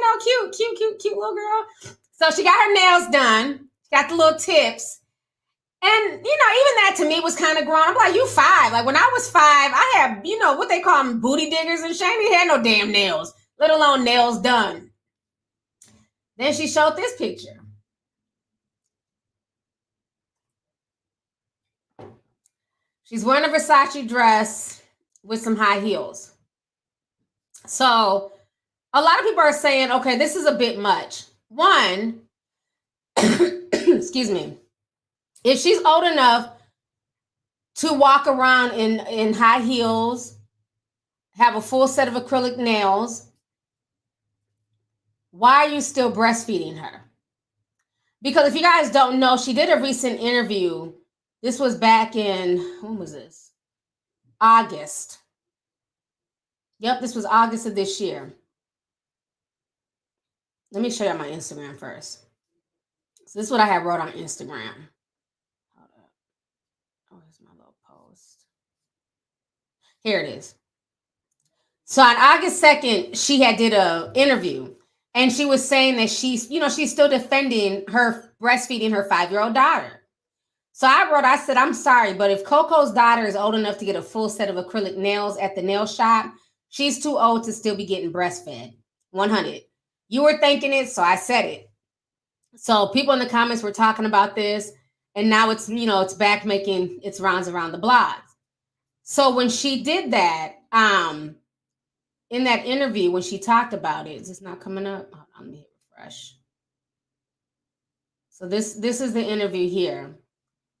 cute little girl. So she got her nails done. She got the little tips. And, even that to me was kind of grown. I'm like, you 5. Like, when I was 5, I had, what they call them, booty diggers and shit. I didn't have no damn nails, let alone nails done. Then she showed this picture. She's wearing a Versace dress with some high heels. So a lot of people are saying, okay, this is a bit much. One, excuse me, if she's old enough to walk around in high heels, have a full set of acrylic nails, why are you still breastfeeding her? Because if you guys don't know, she did a recent interview. This was back in, when was this? August. Yep, this was August of this year. Let me show you my Instagram first. So this is what I have wrote on Instagram. Hold up. Oh, here's my little post. Here it is. So on August 2nd, she had did an interview. And she was saying that she's still defending her breastfeeding her 5-year-old daughter. So I said, I'm sorry, but if Coco's daughter is old enough to get a full set of acrylic nails at the nail shop, she's too old to still be getting breastfed. 100. You were thinking it, so I said it. So people in the comments were talking about this, and now it's, it's back making its rounds around the blogs. So when she did that, in that interview, when she talked about it, is this not coming up? Hold on, let me hit refresh. So this is the interview here,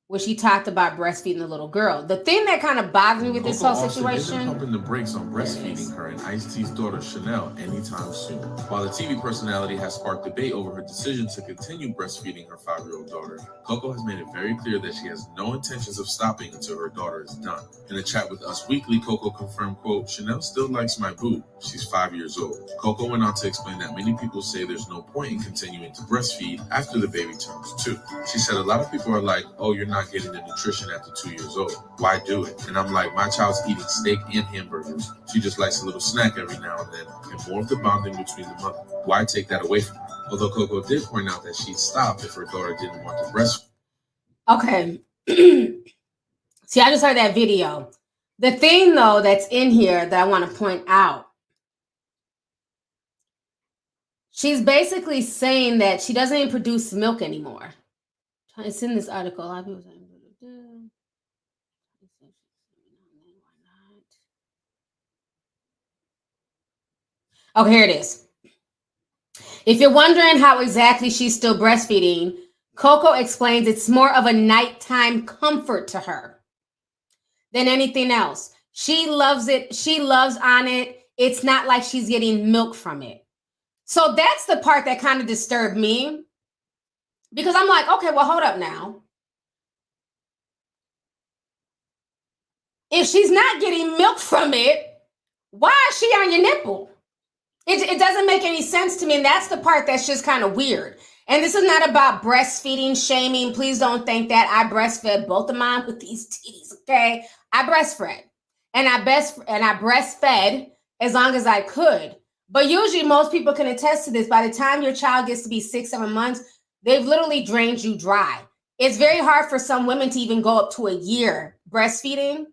where she talked about breastfeeding the little girl. The thing that kind of bothers me with this whole situation isn't pumping the brakes on breastfeeding her and Ice-T's daughter Chanel anytime soon. While the TV personality has sparked debate over her decision to continue breastfeeding her 5-year-old daughter, Coco has made it very clear that she has no intentions of stopping until her daughter is done. In a chat with Us Weekly, Coco confirmed, quote, "Chanel still likes my boo. She's 5 years old." Coco went on to explain that many people say there's no point in continuing to breastfeed after the baby turns 2. She said a lot of people are like, oh, you're not getting the nutrition after 2 years old. Why do it? And I'm like, my child's eating steak and hamburgers. She just likes a little snack every now and then, and more of the bonding between the mother. Why take that away from her? Although Coco did point out that she'd stop if her daughter didn't want to breastfeed. Okay. See, I just heard that video. The thing, though, that's in here that I want to point out, she's basically saying that she doesn't even produce milk anymore. It's in this article. A lot of people saying, oh, here it is. If you're wondering how exactly she's still breastfeeding, Coco explains it's more of a nighttime comfort to her than anything else. She loves it. She loves on it. It's not like she's getting milk from it. So that's the part that kind of disturbed me, because I'm like, okay, well, hold up now. If she's not getting milk from it, why is she on your nipple? It doesn't make any sense to me. And that's the part that's just kind of weird. And this is not about breastfeeding shaming. Please don't think that. I breastfed both of mine with these titties, okay? I breastfed. And I breastfed as long as I could. But usually most people can attest to this. By the time your child gets to be 6-7 months, they've literally drained you dry. It's very hard for some women to even go up to a year breastfeeding,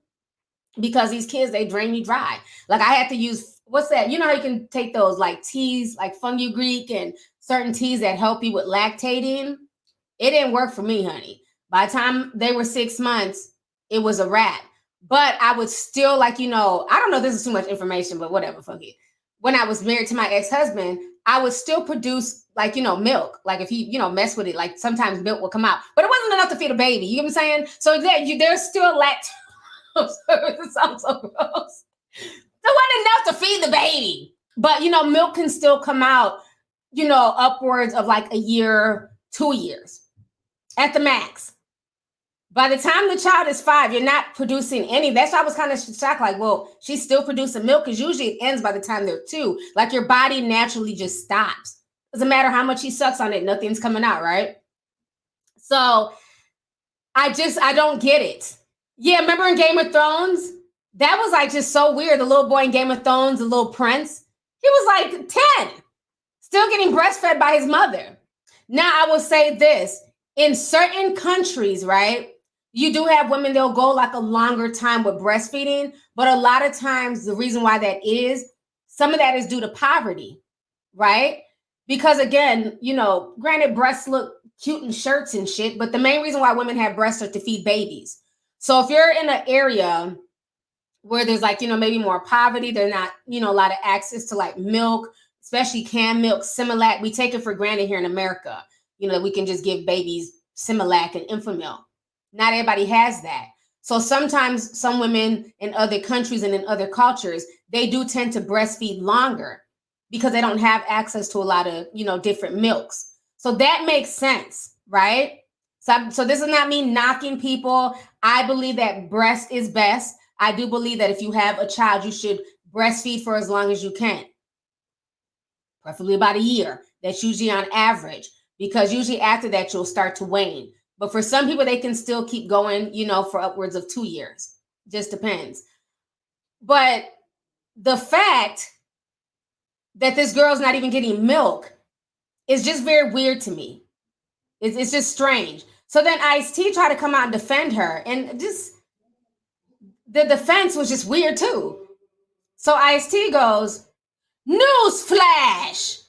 because these kids, they drain you dry. Like I had to use, what's that? You know how you can take those like teas, like fenugreek and certain teas that help you with lactating. It didn't work for me, honey. By the time they were 6 months, it was a wrap. But I would still I don't know if this is too much information, but whatever, fuck it. When I was married to my ex-husband, I would still produce milk. Like if he, mess with it, like sometimes milk will come out, but it wasn't enough to feed a baby. You know what I'm saying? So there's still lactose. It sounds so gross. It wasn't enough to feed the baby. But, milk can still come out, upwards of like a year, 2 years at the max. By the time the child is 5, you're not producing any. That's why I was kind of shocked. Like, well, she's still producing milk because usually it ends by the time they're 2. Like your body naturally just stops. Doesn't matter how much he sucks on it, nothing's coming out, right? So I don't get it. Yeah, remember in Game of Thrones? That was like just so weird. The little boy in Game of Thrones, the little prince, he was like 10, still getting breastfed by his mother. Now, I will say this. In certain countries, right, you do have women, they'll go like a longer time with breastfeeding, but a lot of times the reason why that is, some of that is due to poverty, right? Because again, granted, breasts look cute in shirts and shit, but the main reason why women have breasts are to feed babies. So if you're in an area where there's maybe more poverty, there's not, a lot of access to like milk, especially canned milk, Similac. We take it for granted here in America, we can just give babies Similac and Infamil. Not everybody has that. So sometimes some women in other countries and in other cultures, they do tend to breastfeed longer because they don't have access to a lot of, different milks. So that makes sense, right? So this is not me knocking people. I believe that breast is best. I do believe that if you have a child, you should breastfeed for as long as you can. Preferably about a year. That's usually on average, because usually after that, you'll start to wane. But for some people, they can still keep going, for upwards of 2 years. Just depends. But the fact that this girl's not even getting milk is just very weird to me. It's just strange. So then Ice-T tried to come out and defend her. And just the defense was just weird too. So Ice-T goes, "Newsflash!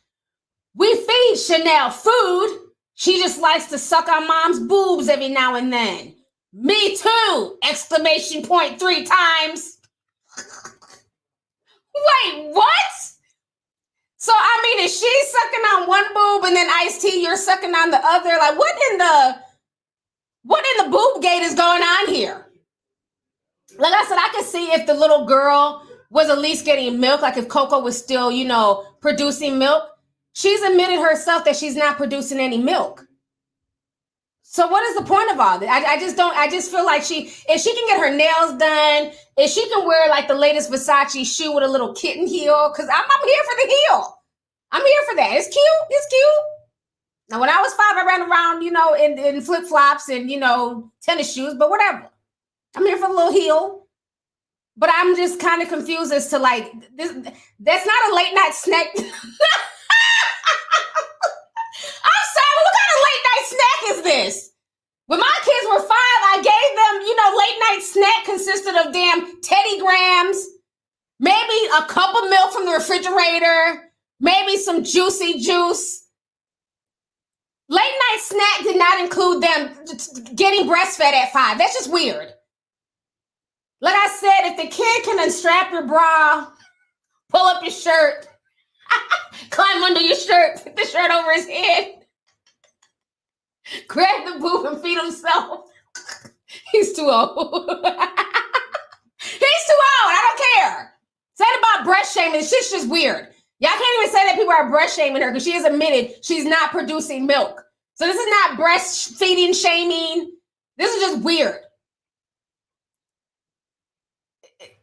We feed Chanel food. She just likes to suck on mom's boobs every now and then. Me too! Exclamation point 3 times. Wait, what? So, is she sucking on one boob and then Ice-T, you're sucking on the other? Like, what in the boob gate is going on here? Like I said, I could see if the little girl was at least getting milk, like if Coco was still, producing milk. She's admitted herself that she's not producing any milk. So what is the point of all this? I just feel like if she can get her nails done, if she can wear like the latest Versace shoe with a little kitten heel, because I'm here for the heel. I'm here for that. It's cute. It's cute. Now, when I was 5, I ran around, in flip-flops and, tennis shoes, but whatever. I'm here for the little heel. But I'm just kind of confused as to like, this. That's not a late night snack. I'm sorry, what kind of late night snack is this? When my kids were 5, I gave them, late night snack consisted of damn Teddy Grahams, maybe a cup of milk from the refrigerator, maybe some juicy juice. Late night snack did not include them getting breastfed at 5. That's just weird. Like I said, if the kid can unstrap your bra, pull up your shirt, climb under your shirt, put the shirt over his head, grab the boob and feed himself. He's too old. He's too old. I don't care. Say about breast shaming. This shit's just weird. Y'all can't even say that people are breast shaming her because she has admitted she's not producing milk. So this is not breastfeeding shaming. This is just weird.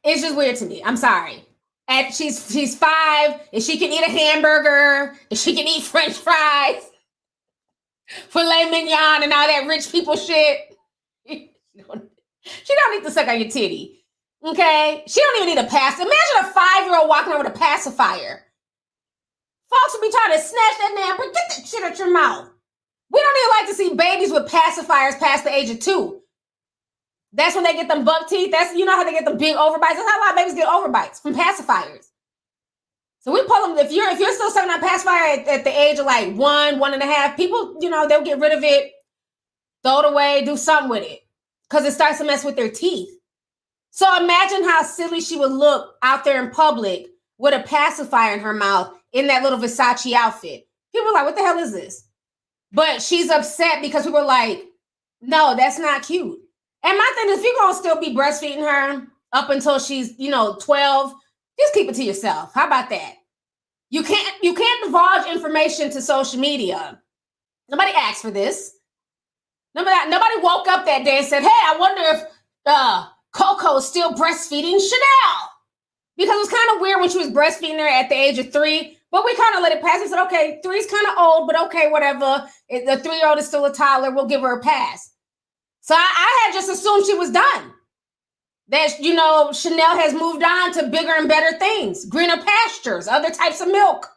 It's just weird to me. I'm sorry. And she's 5. If she can eat a hamburger, if she can eat French fries, filet mignon, and all that rich people shit, she don't need to suck on your titty. Okay? She don't even need a pacifier. Imagine a 5-year-old walking around with a pacifier. Folks will be trying to snatch that damn, but get that shit out your mouth. We don't even like to see babies with pacifiers past the age of 2. That's when they get them buck teeth. That's, how they get them big overbites. That's how a lot of babies get overbites, from pacifiers. So we pull them. If you're still sucking on pacifier at the age of like 1.5, people, they'll get rid of it, throw it away, do something with it, because it starts to mess with their teeth. So imagine how silly she would look out there in public with a pacifier in her mouth in that little Versace outfit. People are like, what the hell is this? But she's upset because people are like, no, that's not cute. And my thing is, if you're going to still be breastfeeding her up until she's, 12, just keep it to yourself. How about that? You can't divulge information to social media. Nobody asked for this. Nobody woke up that day and said, hey, I wonder if Coco is still breastfeeding Chanel. Because it was kind of weird when she was breastfeeding her at the age of 3. But we kind of let it pass and said, okay, 3's kind of old, but okay, whatever. The 3-year-old is still a toddler. We'll give her a pass. So I had just assumed she was done. That, Chanel has moved on to bigger and better things, greener pastures, other types of milk.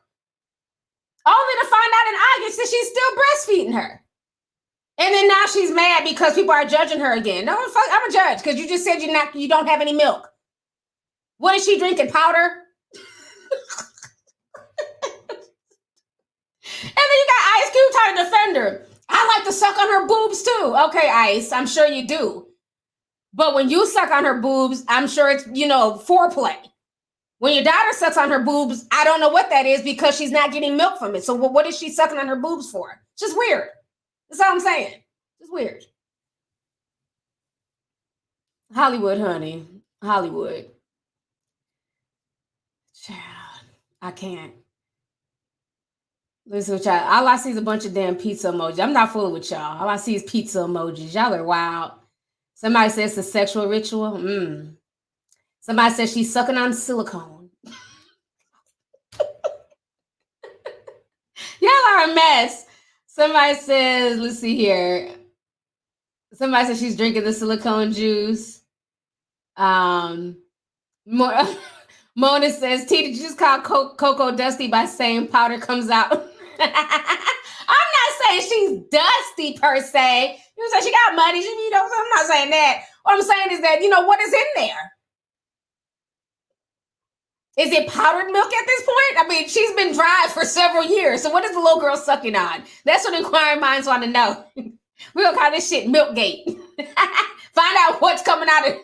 Only to find out in August that she's still breastfeeding her. And then now she's mad because people are judging her again. No, fuck, I'm a judge because you just said you don't have any milk. What is she drinking? Powder? And then you got Ice Cube trying to defend her. I like to suck on her boobs too. Okay, Ice, I'm sure you do. But when you suck on her boobs, I'm sure it's, foreplay. When your daughter sucks on her boobs, I don't know what that is because she's not getting milk from it. So what is she sucking on her boobs for? It's just weird. That's all I'm saying. It's weird. Hollywood, honey. Hollywood. Child, I can't. Listen with y'all. All I see is a bunch of damn pizza emojis. I'm not fooling with y'all. All I see is pizza emojis. Y'all are wild. Somebody says it's a sexual ritual. Somebody says she's sucking on silicone. Y'all are a mess. Somebody says, let's see here. Somebody says she's drinking the silicone juice. Mona says, T, did you just call Coco dusty by saying powder comes out? I'm not saying she's dusty per se. You say she got money. I'm not saying that. What I'm saying is that, what is in there? Is it powdered milk at this point? I mean, she's been dry for several years. So what is the little girl sucking on? That's what inquiring minds want to know. We're going to call this shit Milkgate. Find out what's coming out of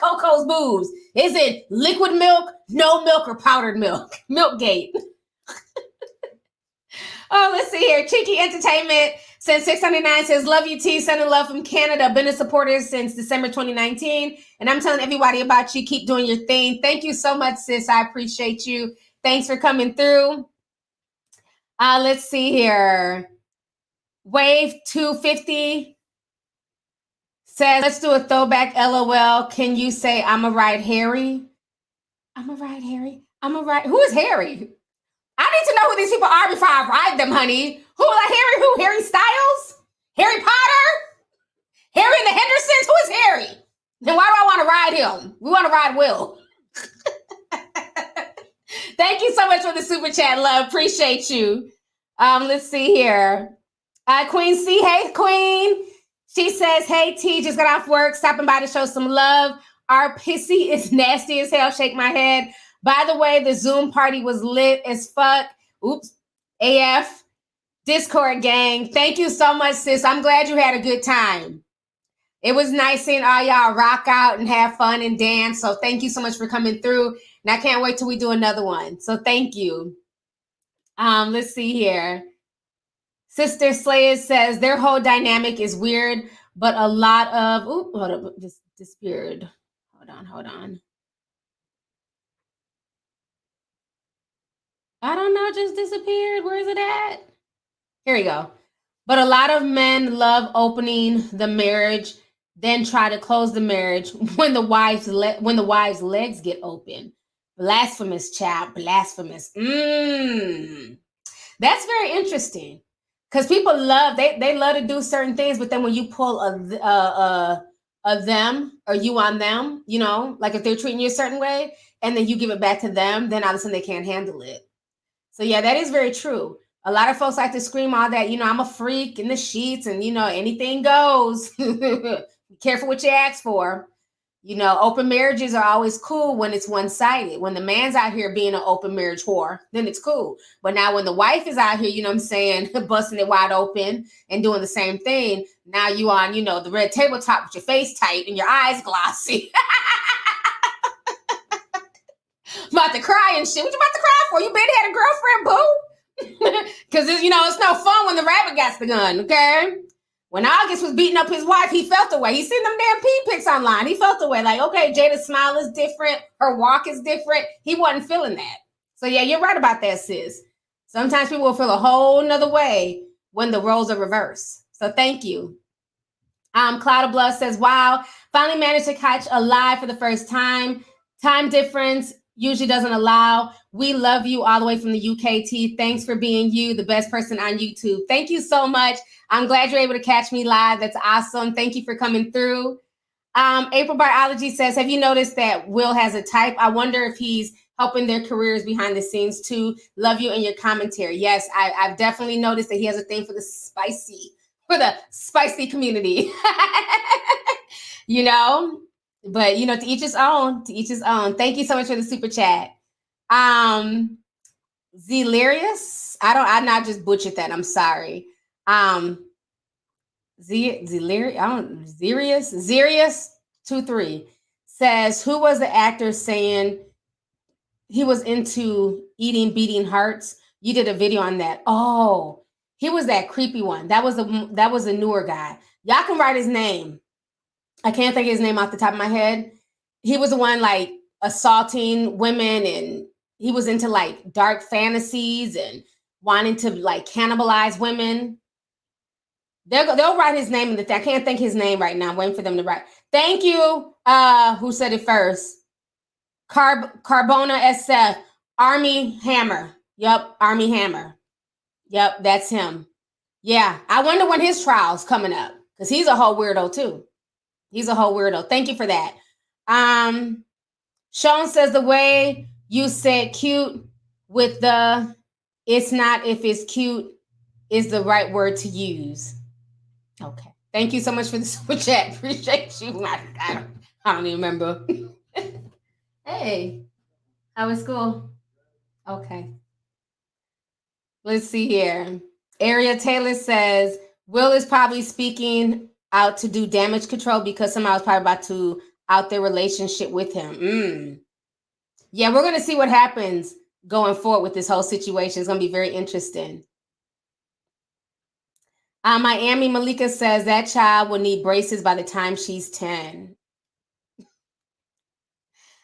Coco's boobs. Is it liquid milk, no milk, or powdered milk? Milkgate. Oh, let's see here. Cheeky Entertainment since 699 says, love you, T. Sending love from Canada. Been a supporter since December 2019. And I'm telling everybody about you. Keep doing your thing. Thank you so much, sis. I appreciate you. Thanks for coming through. Let's see here. Wave 250 says, let's do a throwback LOL. Can you say, I'm a ride Harry? I'm a ride Harry. Who is Harry? I need to know who these people are before I ride them, honey. Who, like Harry who? Harry Styles? Harry Potter? Harry and the Hendersons? Who is Harry? Then why do I want to ride him? We want to ride Will. Thank you so much for the super chat, love. Appreciate you. Let's see here. Queen C. Hey, Queen. She says, hey, T, just got off work, stopping by to show some love. Our pissy is nasty as hell. Shake my head. By the way, the Zoom party was lit as fuck. Oops. AF. Discord gang. Thank you so much, sis. I'm glad you had a good time. It was nice seeing all y'all rock out and have fun and dance. So thank you so much for coming through. And I can't wait till we do another one. So thank you. Let's see here. Sister Slayer says their whole dynamic is weird, but a lot of hold up, just disappeared. Hold on. I don't know, just disappeared. Where is it at? Here we go. But a lot of men love opening the marriage, then try to close the marriage when the wife's legs get open. Blasphemous, child. Blasphemous. That's very interesting. Because people love, they love to do certain things, but then when you pull a them or you on them, like if they're treating you a certain way, and then you give it back to them, then all of a sudden they can't handle it. So yeah, that is very true. A lot of folks like to scream all that, I'm a freak in the sheets and, anything goes. Be careful what you ask for. You know, open marriages are always cool when it's one-sided. When the man's out here being an open marriage whore, then it's cool. But now when the wife is out here, you know what I'm saying, busting it wide open and doing the same thing, now you on, you know, the red tabletop with your face tight and your eyes glossy. About to cry and shit. What you about to cry for? You been had a girlfriend, boo? Because, you know, it's no fun when the rabbit got the gun, okay? When August was beating up his wife, he felt the way. He seen them damn pee pics online. He felt the way. Like, okay, Jada's smile is different. Her walk is different. He wasn't feeling that. So, yeah, you're right about that, sis. Sometimes people will feel a whole nother way when the roles are reversed. So, thank you. Cloud of Blood says, wow, finally managed to catch a live for the first time. Time difference usually doesn't allow. We love you all the way from the UKT. Thanks for being you, the best person on YouTube. Thank you so much. I'm glad you're able to catch me live. That's awesome. Thank you for coming through. April Biology says, have you noticed that Will has a type? I wonder if he's helping their careers behind the scenes too. Love you and your commentary. Yes, I've definitely noticed that he has a thing for the spicy community. You know? But, you know, to each his own, to each his own. Thank you so much for the super chat. Zelarius, I not just butchered that. I'm sorry. Zerius23 says, who was the actor saying he was into eating beating hearts? You did a video on that. Oh, he was that creepy one. That was a newer guy. Y'all can write his name. I can't think of his name off the top of my head. He was the one like assaulting women, and he was into like dark fantasies and wanting to like cannibalize women. They'll write his name in the thing. I can't think his name right now. I'm waiting for them to write. Thank you. Who said it first? Carbona SF. Army Hammer. Yep, Army Hammer. Yep, that's him. Yeah, I wonder when his trial's coming up, because he's a whole weirdo too. He's a whole weirdo. Thank you for that. Sean says the way you said cute with the it's not if it's cute is the right word to use. Okay. Thank you so much for the super chat. Appreciate you. I don't even remember. Hey, how was school? Okay. Let's see here. Aria Taylor says, Will is probably speaking out to do damage control because somebody was probably about to out their relationship with him. Yeah, we're going to see what happens going forward with this whole situation. It's going to be very interesting. Miami Malika says that child will need braces by the time she's 10.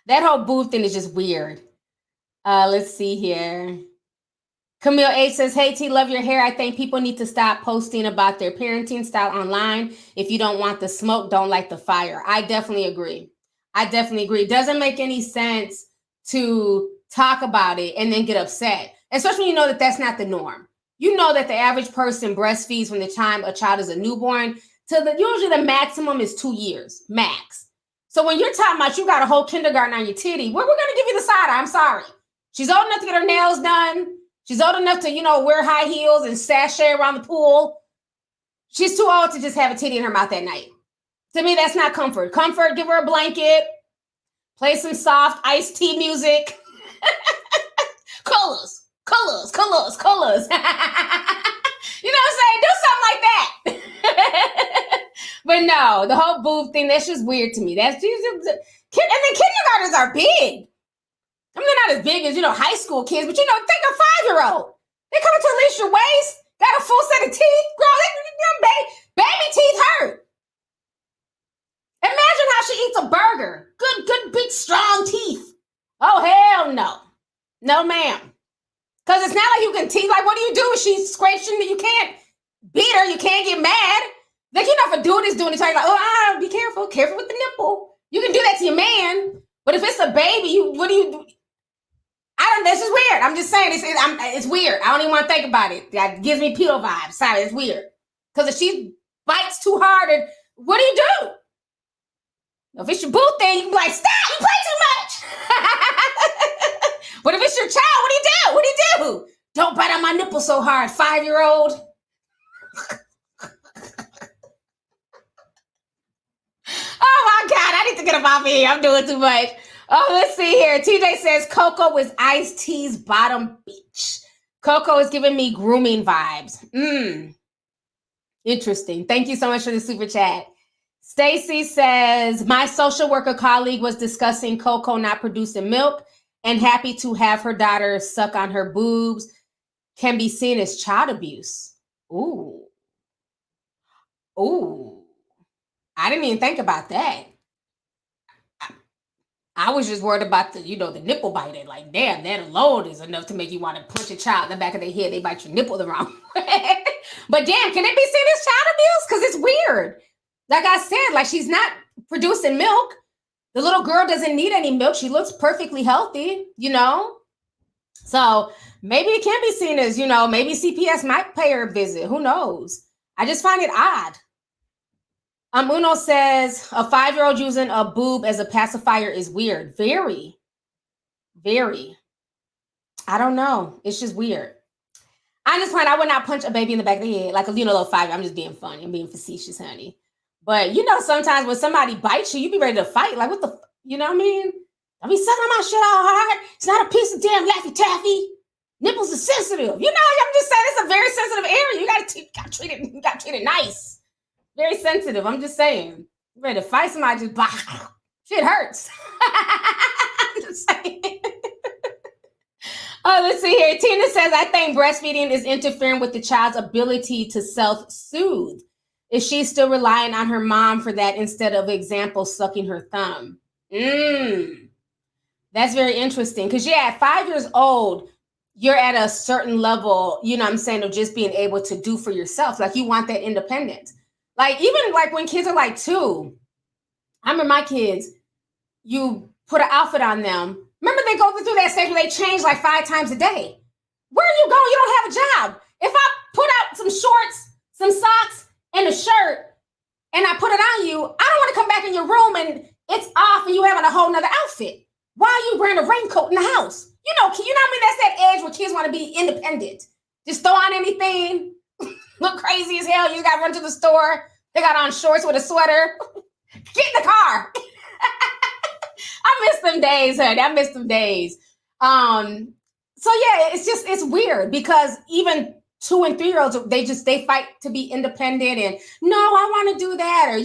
That whole booth thing is just weird. Let's see here. Camille H says, hey, T, love your hair. I think people need to stop posting about their parenting style online. If you don't want the smoke, don't light the fire. I definitely agree. It doesn't make any sense to talk about it and then get upset, especially when you know that that's not the norm. You know that the average person breastfeeds from the time a child is a newborn to usually the maximum is 2 years, max. So when you're talking about you got a whole kindergarten on your titty, we're going to give you the side eye. I'm sorry. She's old enough to get her nails done. She's old enough to, wear high heels and sashay around the pool. She's too old to just have a titty in her mouth at night. To me, that's not comfort. Comfort, give her a blanket, play some soft iced tea music. Colors. You know what I'm saying? Do something like that. But no, the whole boob thing, that's just weird to me. And then kindergartens are big. I mean, they're not as big as, high school kids, but, think a 5-year-old. They come to at least your waist, got a full set of teeth. Girl, baby teeth hurt. Imagine how she eats a burger. Good, big, strong teeth. Oh, hell no. No, ma'am. Because it's not like you can tease. Like, what do you do if she scrapes you? You can't beat her. You can't get mad. Like, if a dude is doing it, you're like, be careful. Careful with the nipple. You can do that to your man. But if it's a baby, what do you do? This is weird. I'm just saying, it's weird. I don't even want to think about it. That gives me pedo vibes. Sorry, it's weird. Because if she bites too hard, what do you do? If it's your boo thing, you can be like, stop, you play too much. But if it's your child, what do you do? What do you do? Don't bite on my nipple so hard, 5-year-old. Oh my God, I need to get up off of here. I'm doing too much. Oh, let's see here. TJ says Coco is Ice-T's bottom bitch. Coco is giving me grooming vibes. Interesting. Thank you so much for the super chat. Stacy says, my social worker colleague was discussing Coco not producing milk and happy to have her daughter suck on her boobs can be seen as child abuse. Ooh. I didn't even think about that. I was just worried about the nipple biting. Like, damn, that alone is enough to make you want to punch a child in the back of their head. They bite your nipple the wrong way. But damn, can it be seen as child abuse? Because it's weird. Like I said, like she's not producing milk. The little girl doesn't need any milk. She looks perfectly healthy, So maybe it can be seen as, maybe CPS might pay her a visit. Who knows? I just find it odd. Uno says a 5-year-old using a boob as a pacifier is weird. Very, very. I don't know. It's just weird. I just find I would not punch a baby in the back of the head like a little 5. I'm just being funny. I'm being facetious, honey. But sometimes when somebody bites you, you be ready to fight. Like what the, you know what I mean? I be sucking my shit all hard. It's not a piece of damn Laffy Taffy. Nipples are sensitive. I'm just saying it's a very sensitive area. You gotta treat it nice. Very sensitive. I'm just saying. You're ready to fight somebody, just bah. Shit hurts. I'm just saying. Oh, let's see here. Tina says, I think breastfeeding is interfering with the child's ability to self-soothe. Is she still relying on her mom for that instead of, example, sucking her thumb? That's very interesting. Because, at 5 years old, you're at a certain level, of just being able to do for yourself. Like, you want that independence. Like, even like when kids are like 2, I remember my kids, you put an outfit on them. Remember they go through that stage where they change like 5 times a day. Where are you going? You don't have a job. If I put out some shorts, some socks, and a shirt, and I put it on you, I don't want to come back in your room and it's off and you having a whole nother outfit. Why are you wearing a raincoat in the house? You know what I mean? That's that age where kids want to be independent. Just throw on anything. Look crazy as hell. You got to run to the store. They got on shorts with a sweater. Get in the car. I miss them days, honey. I miss them days. It's weird because even 2 and 3-year-olds, they fight to be independent and no, I want to do that.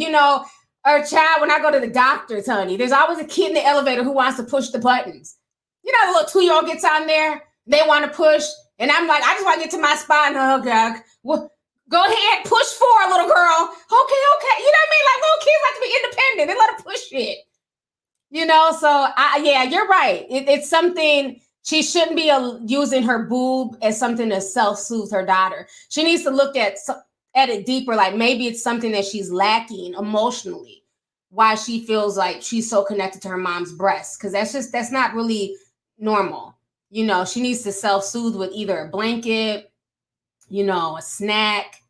Or child, when I go to the doctors, honey, there's always a kid in the elevator who wants to push the buttons. The little 2-year-old gets on there, they want to push. And I'm like, I just want to get to my spot. Oh, God. Well, go ahead, push 4, little girl. Okay. You know what I mean? Like little kids like to be independent. They let her push it. So you're right. It's something she shouldn't be using her boob as something to self-soothe her daughter. She needs to look at it deeper. Like maybe it's something that she's lacking emotionally. Why she feels like she's so connected to her mom's breast. Because that's not really normal. She needs to self-soothe with either a blanket, a snack.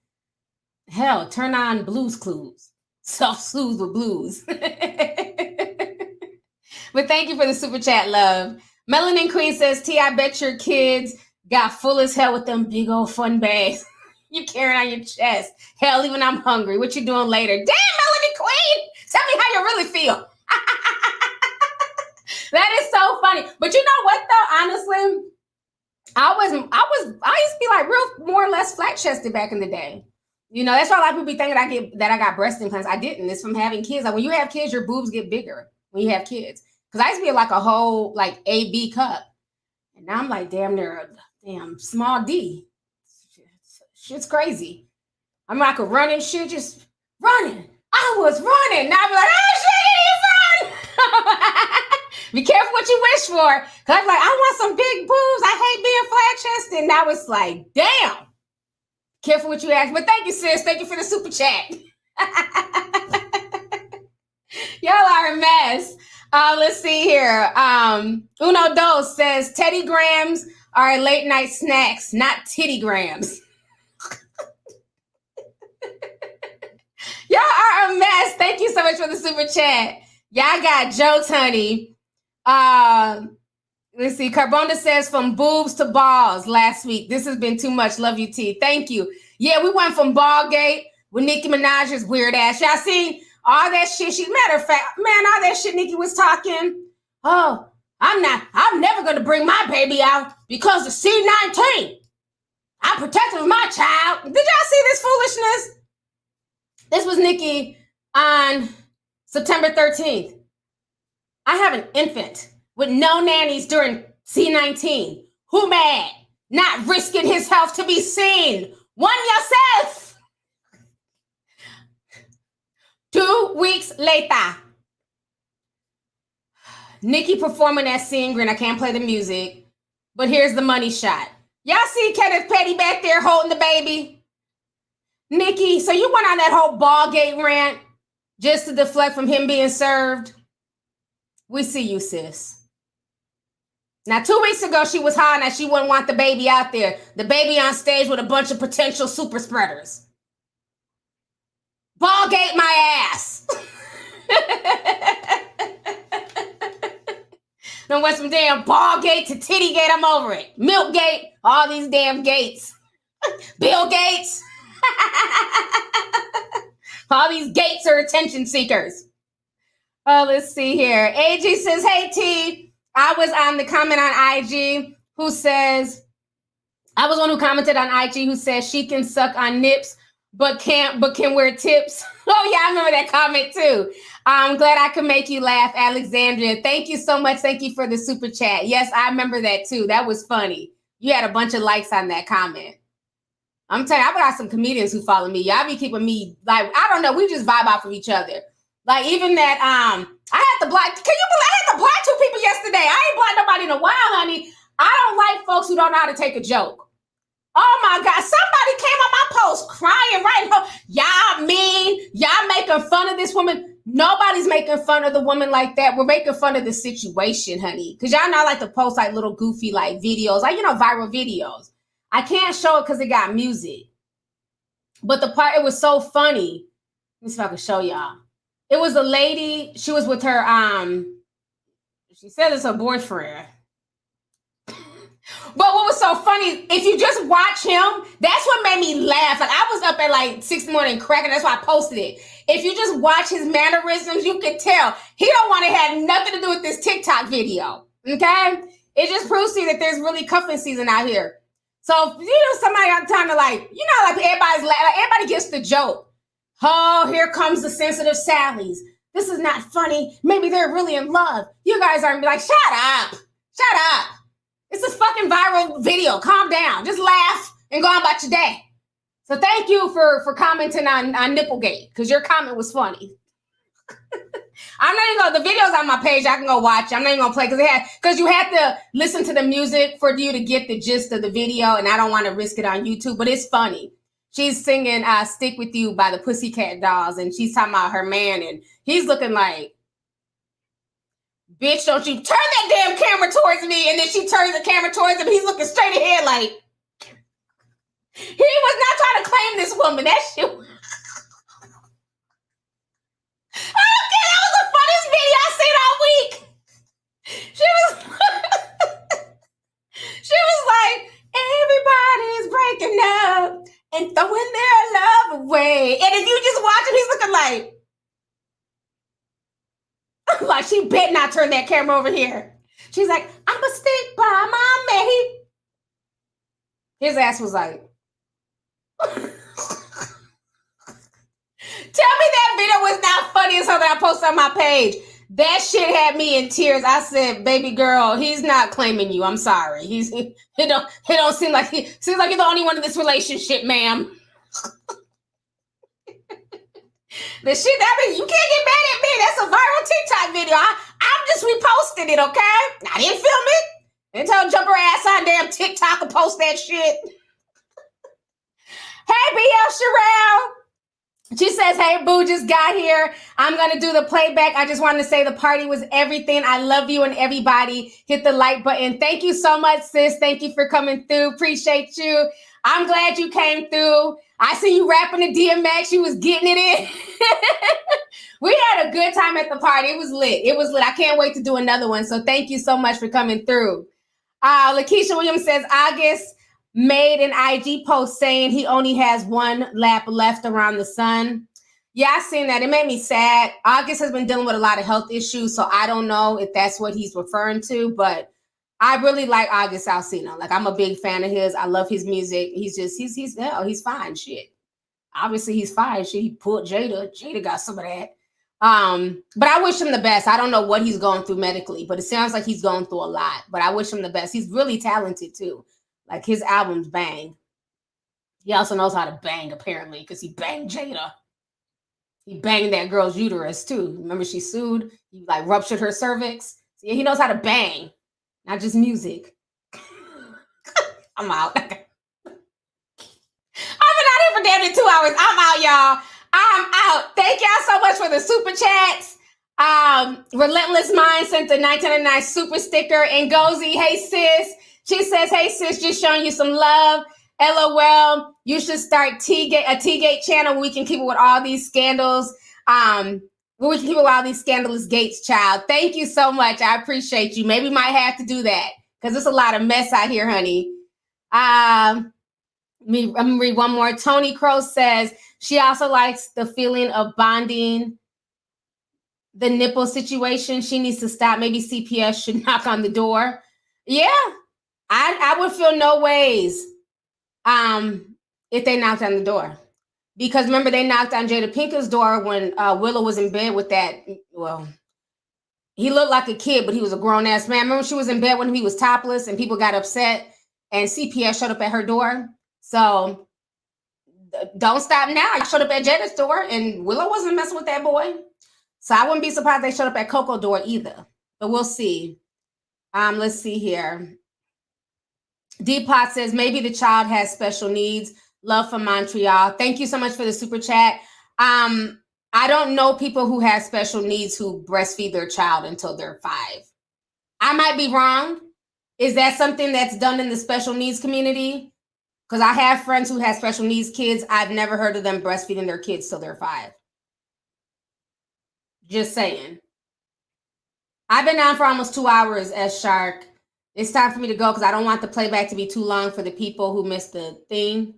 Hell, turn on Blue's Clues. Self-soothe with blues. But thank you for the super chat, love. Melanin Queen says, T, I bet your kids got full as hell with them big old fun bags you carrying on your chest. Hell, even I'm hungry. What you doing later? Damn, Melanin Queen! Tell me how you really feel. That is so funny. But you know what, though? Honestly, I used to be like real, more or less flat-chested back in the day. That's why a lot of people be thinking I got breast implants. I didn't. It's from having kids. Like when you have kids, your boobs get bigger when you have kids. Because I used to be like a whole like AB cup. And now I'm like damn near a small D. Shit's crazy. I'm like a running shit, just running. I was running. Now I'm like, oh shit, run. Be careful what you wish for. Because I'm like, I want some big boobs. I hate being flat-chested. Now it's like, damn. Careful what you ask. But thank you, sis. Thank you for the super chat. Y'all are a mess. Let's see here. Uno Dos says Teddy Grams are late night snacks, not titty grams. Y'all are a mess. Thank you so much for the super chat. Y'all got jokes, honey. Let's see. Carbonda says from boobs to balls last week. This has been too much. Love you, T. Thank you. Yeah, we went from Ballgate with Nicki Minaj's weird ass. Y'all seen All that shit. Matter of fact, man, all that shit Nikki was talking. Oh, I'm never going to bring my baby out because of C-19. I'm protecting my child. Did y'all see this foolishness? This was Nikki on September 13th. I have an infant with no nannies during C-19. Who mad? Not risking his health to be seen. One yourself. 2 weeks later. Nikki performing that singer, and I can't play the music, but here's the money shot. Y'all see Kenneth Petty back there holding the baby? Nikki, so you went on that whole Ballgate rant just to deflect from him being served? We see you, sis. Now, 2 weeks ago, she was hollering that she wouldn't want the baby out there. The baby on stage with a bunch of potential super spreaders. Ballgate my ass. Don't want some damn Ballgate to Tittygate, I'm over it. Milkgate, all these damn gates. Bill Gates. All these gates are attention seekers. Oh, let's see here. AG says, hey, T. I was on the comment on IG who says, I was one who commented on IG who says she can suck on nips, but can wear tips. Oh, yeah, I remember that comment too. I'm glad I could make you laugh, Alexandria. Thank you so much. Thank you for the super chat. Yes, I remember that too. That was funny. You had a bunch of likes on that comment. I'm telling you, I've got some comedians who follow me. Y'all be keeping me, like, I don't know. We just vibe off of each other. Like, even that, I had to block, can you believe I had to block 2 people yesterday? I ain't blocked nobody in a while, honey. I don't like folks who don't know how to take a joke. Oh my God, somebody came on my post crying right now. Y'all mean, y'all making fun of this woman. Nobody's making fun of the woman like that. We're making fun of the situation, honey. Because y'all know I like to post like little goofy like videos, like, you know, viral videos. I can't show it because it got music. But the part, it was so funny. Let me see if I can show y'all. It was a lady, she was with her, she said it's her boyfriend. But what was so funny, if you just watch him, that's what made me laugh. Like, I was up at like 6 in the morning cracking, that's why I posted it. If you just watch his mannerisms, you could tell he don't want to have nothing to do with this TikTok video, okay? It just proves to you that there's really cuffing season out here. So, you know, somebody got time to like, you know, like everybody gets the joke. Oh, here comes the sensitive Sallies. This is not funny. Maybe they're really in love. You guys aren't like, shut up. Shut up. It's a fucking viral video. Calm down. Just laugh and go on about your day. So thank you for commenting on Nipplegate, because your comment was funny. I'm not even gonna, the video's on my page. I can go watch it. I'm not even gonna play because you had to listen to the music for you to get the gist of the video, and I don't want to risk it on YouTube, but it's funny. She's singing Stick With You by the Pussycat Dolls, and she's talking about her man, and he's looking like, bitch, don't you turn that damn camera towards me. And then she turns the camera towards him. He's looking straight ahead like, he was not trying to claim this woman. That shit. I don't care. That was the funniest video I seen all week. She was like, everybody's breaking up and throwing their love away. And if you just watch him, he's looking like she better not turn that camera over here. She's like, I'm a stick by my mate. His ass was like, tell me that video was not funny as hell that I posted on my page. That shit had me in tears. I said, baby girl, he's not claiming you. I'm sorry. It don't seem like seems like you're the only one in this relationship, ma'am. The shit, I mean, you can't get mad at me. That's a viral TikTok video. I'm just reposting it, okay? I didn't film it. Didn't tell her jump her ass on damn TikTok and post that shit. Hey, BL Sherelle. She says, hey, boo, just got here. I'm going to do the playback. I just wanted to say the party was everything. I love you and everybody. Hit the like button. Thank you so much, sis. Thank you for coming through. Appreciate you. I'm glad you came through. I see you rapping the DMX. You was getting it in. We had a good time at the party. It was lit. It was lit. I can't wait to do another one. So thank you so much for coming through. Lakeisha Williams says, August made an IG post saying he only has one lap left around the sun. Yeah, I seen that. It made me sad. August has been dealing with a lot of health issues, so I don't know if that's what he's referring to, but I really like August Alsina. Like, I'm a big fan of his. I love his music. He's fine. Shit. Obviously, he's fine. Shit, he pulled Jada. Jada got some of that. But I wish him the best. I don't know what he's going through medically, but it sounds like he's going through a lot. But I wish him the best. He's really talented too. Like, his albums bang. He also knows how to bang, apparently, because he banged Jada. He banged that girl's uterus too. Remember, she sued. He like ruptured her cervix. So, yeah, he knows how to bang, not just music. I'm out. I've been out here for damn near 2 hours. I'm out, y'all. I'm out. Thank y'all so much for the super chats. Relentless Mind sent the 1999 super sticker. And Gozy, hey sis. She says, hey sis, just showing you some love. LOL, you should start a T-Gate channel where we can keep it with all these scandals. Where we can keep it with all these scandalous gates, child. Thank you so much. I appreciate you. Maybe might have to do that because there's a lot of mess out here, honey. I'm gonna read one more. Tony Crow says she also likes the feeling of bonding. The nipple situation, she needs to stop. Maybe CPS should knock on the door. Yeah, I would feel no ways if they knocked on the door. Because remember, they knocked on Jada Pinkett's door when Willow was in bed with that. Well, he looked like a kid, but he was a grown-ass man. Remember, she was in bed when he was topless and people got upset and CPS showed up at her door. So don't stop now. I showed up at Jada's door and Willow wasn't messing with that boy. So I wouldn't be surprised they showed up at Coco door either. But we'll see. Let's see here. Deepot says maybe the child has special needs. Love from Montreal. Thank you so much for the super chat. I don't know people who have special needs who breastfeed their child until they're 5. I might be wrong. Is that something that's done in the special needs community? Because I have friends who have special needs kids. I've never heard of them breastfeeding their kids till they're 5. Just saying. I've been on for almost 2 hours, S Shark. It's time for me to go because I don't want the playback to be too long for the people who missed the thing.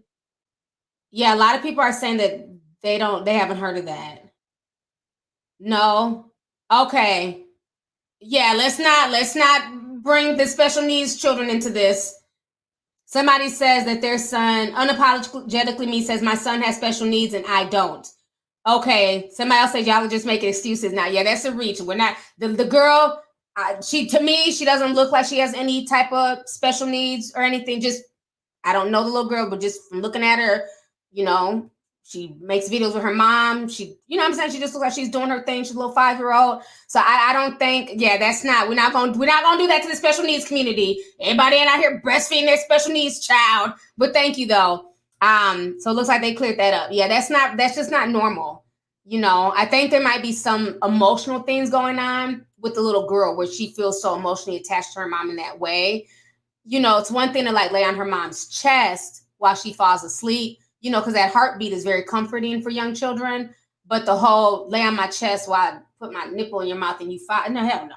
Yeah, a lot of people are saying that they haven't heard of that. No. Okay. Yeah, let's not bring the special needs children into this. Somebody says that their son, unapologetically me, says my son has special needs and I don't. Okay. Somebody else says y'all are just making excuses now. Yeah, that's a reach. We're not, the girl, she doesn't look like she has any type of special needs or anything. Just, I don't know the little girl, but just from looking at her, you know, she makes videos with her mom. She, you know what I'm saying? She just looks like she's doing her thing. She's a little 5-year-old. So I don't think, yeah, we're not gonna do that to the special needs community. Everybody ain't out here breastfeeding their special needs child. But thank you though. So it looks like they cleared that up. Yeah, that's just not normal. You know, I think there might be some emotional things going on with the little girl where she feels so emotionally attached to her mom in that way. You know, it's one thing to like lay on her mom's chest while she falls asleep, you know, because that heartbeat is very comforting for young children. But the whole lay on my chest while I put my nipple in your mouth and you fall, no, hell no.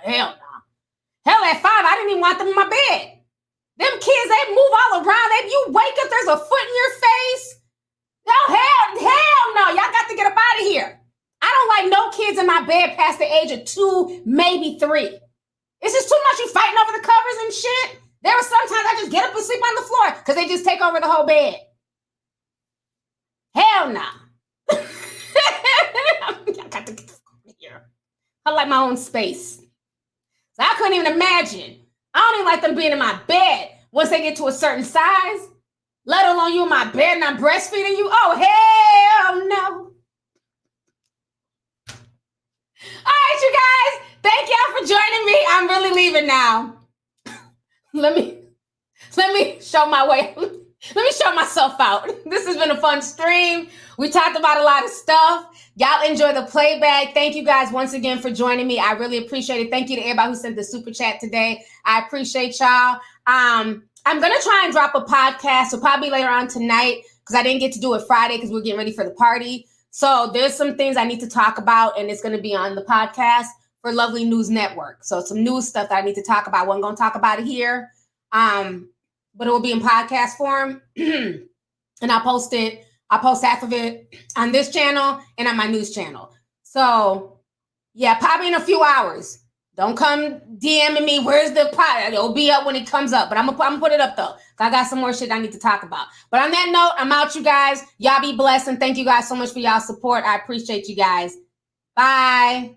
Hell, at 5, I didn't even want them in my bed. Them kids, they move all around. You wake up, there's a foot in your face. No, hell no. Y'all got to get up out of here. I don't like no kids in my bed past the age of 2, maybe 3. It's just too much. You fighting over the covers and shit. There were sometimes I just get up and sleep on the floor because they just take over the whole bed. Hell no. I got to get the fuck out of here. I like my own space. So I couldn't even imagine. I don't even like them being in my bed once they get to a certain size, let alone you in my bed and I'm breastfeeding you. Oh, hell no. All right, you guys. Thank y'all for joining me. I'm really leaving now. Let me show my way. Let me show myself out. This has been a fun stream. We talked about a lot of stuff. Y'all enjoy the playback. Thank you guys once again for joining me. I really appreciate it. Thank you to everybody who sent the super chat today. I appreciate y'all. I'm going to try and drop a podcast, so probably later on tonight, because I didn't get to do it Friday because we're getting ready for the party. So there's some things I need to talk about, and it's going to be on the podcast for Lovely News Network. So some news stuff that I need to talk about. I wasn't going to talk about it here, but it will be in podcast form, and I'll post it I post half of it on this channel and on my news channel. So yeah, probably in a few hours. Don't come DMing me, where's the pot? It'll be up when it comes up. But I'm gonna put it up though. I got some more shit I need to talk about. But on that note, I'm out, you guys. Y'all be blessed, and thank you guys so much for y'all support. I appreciate you guys. Bye.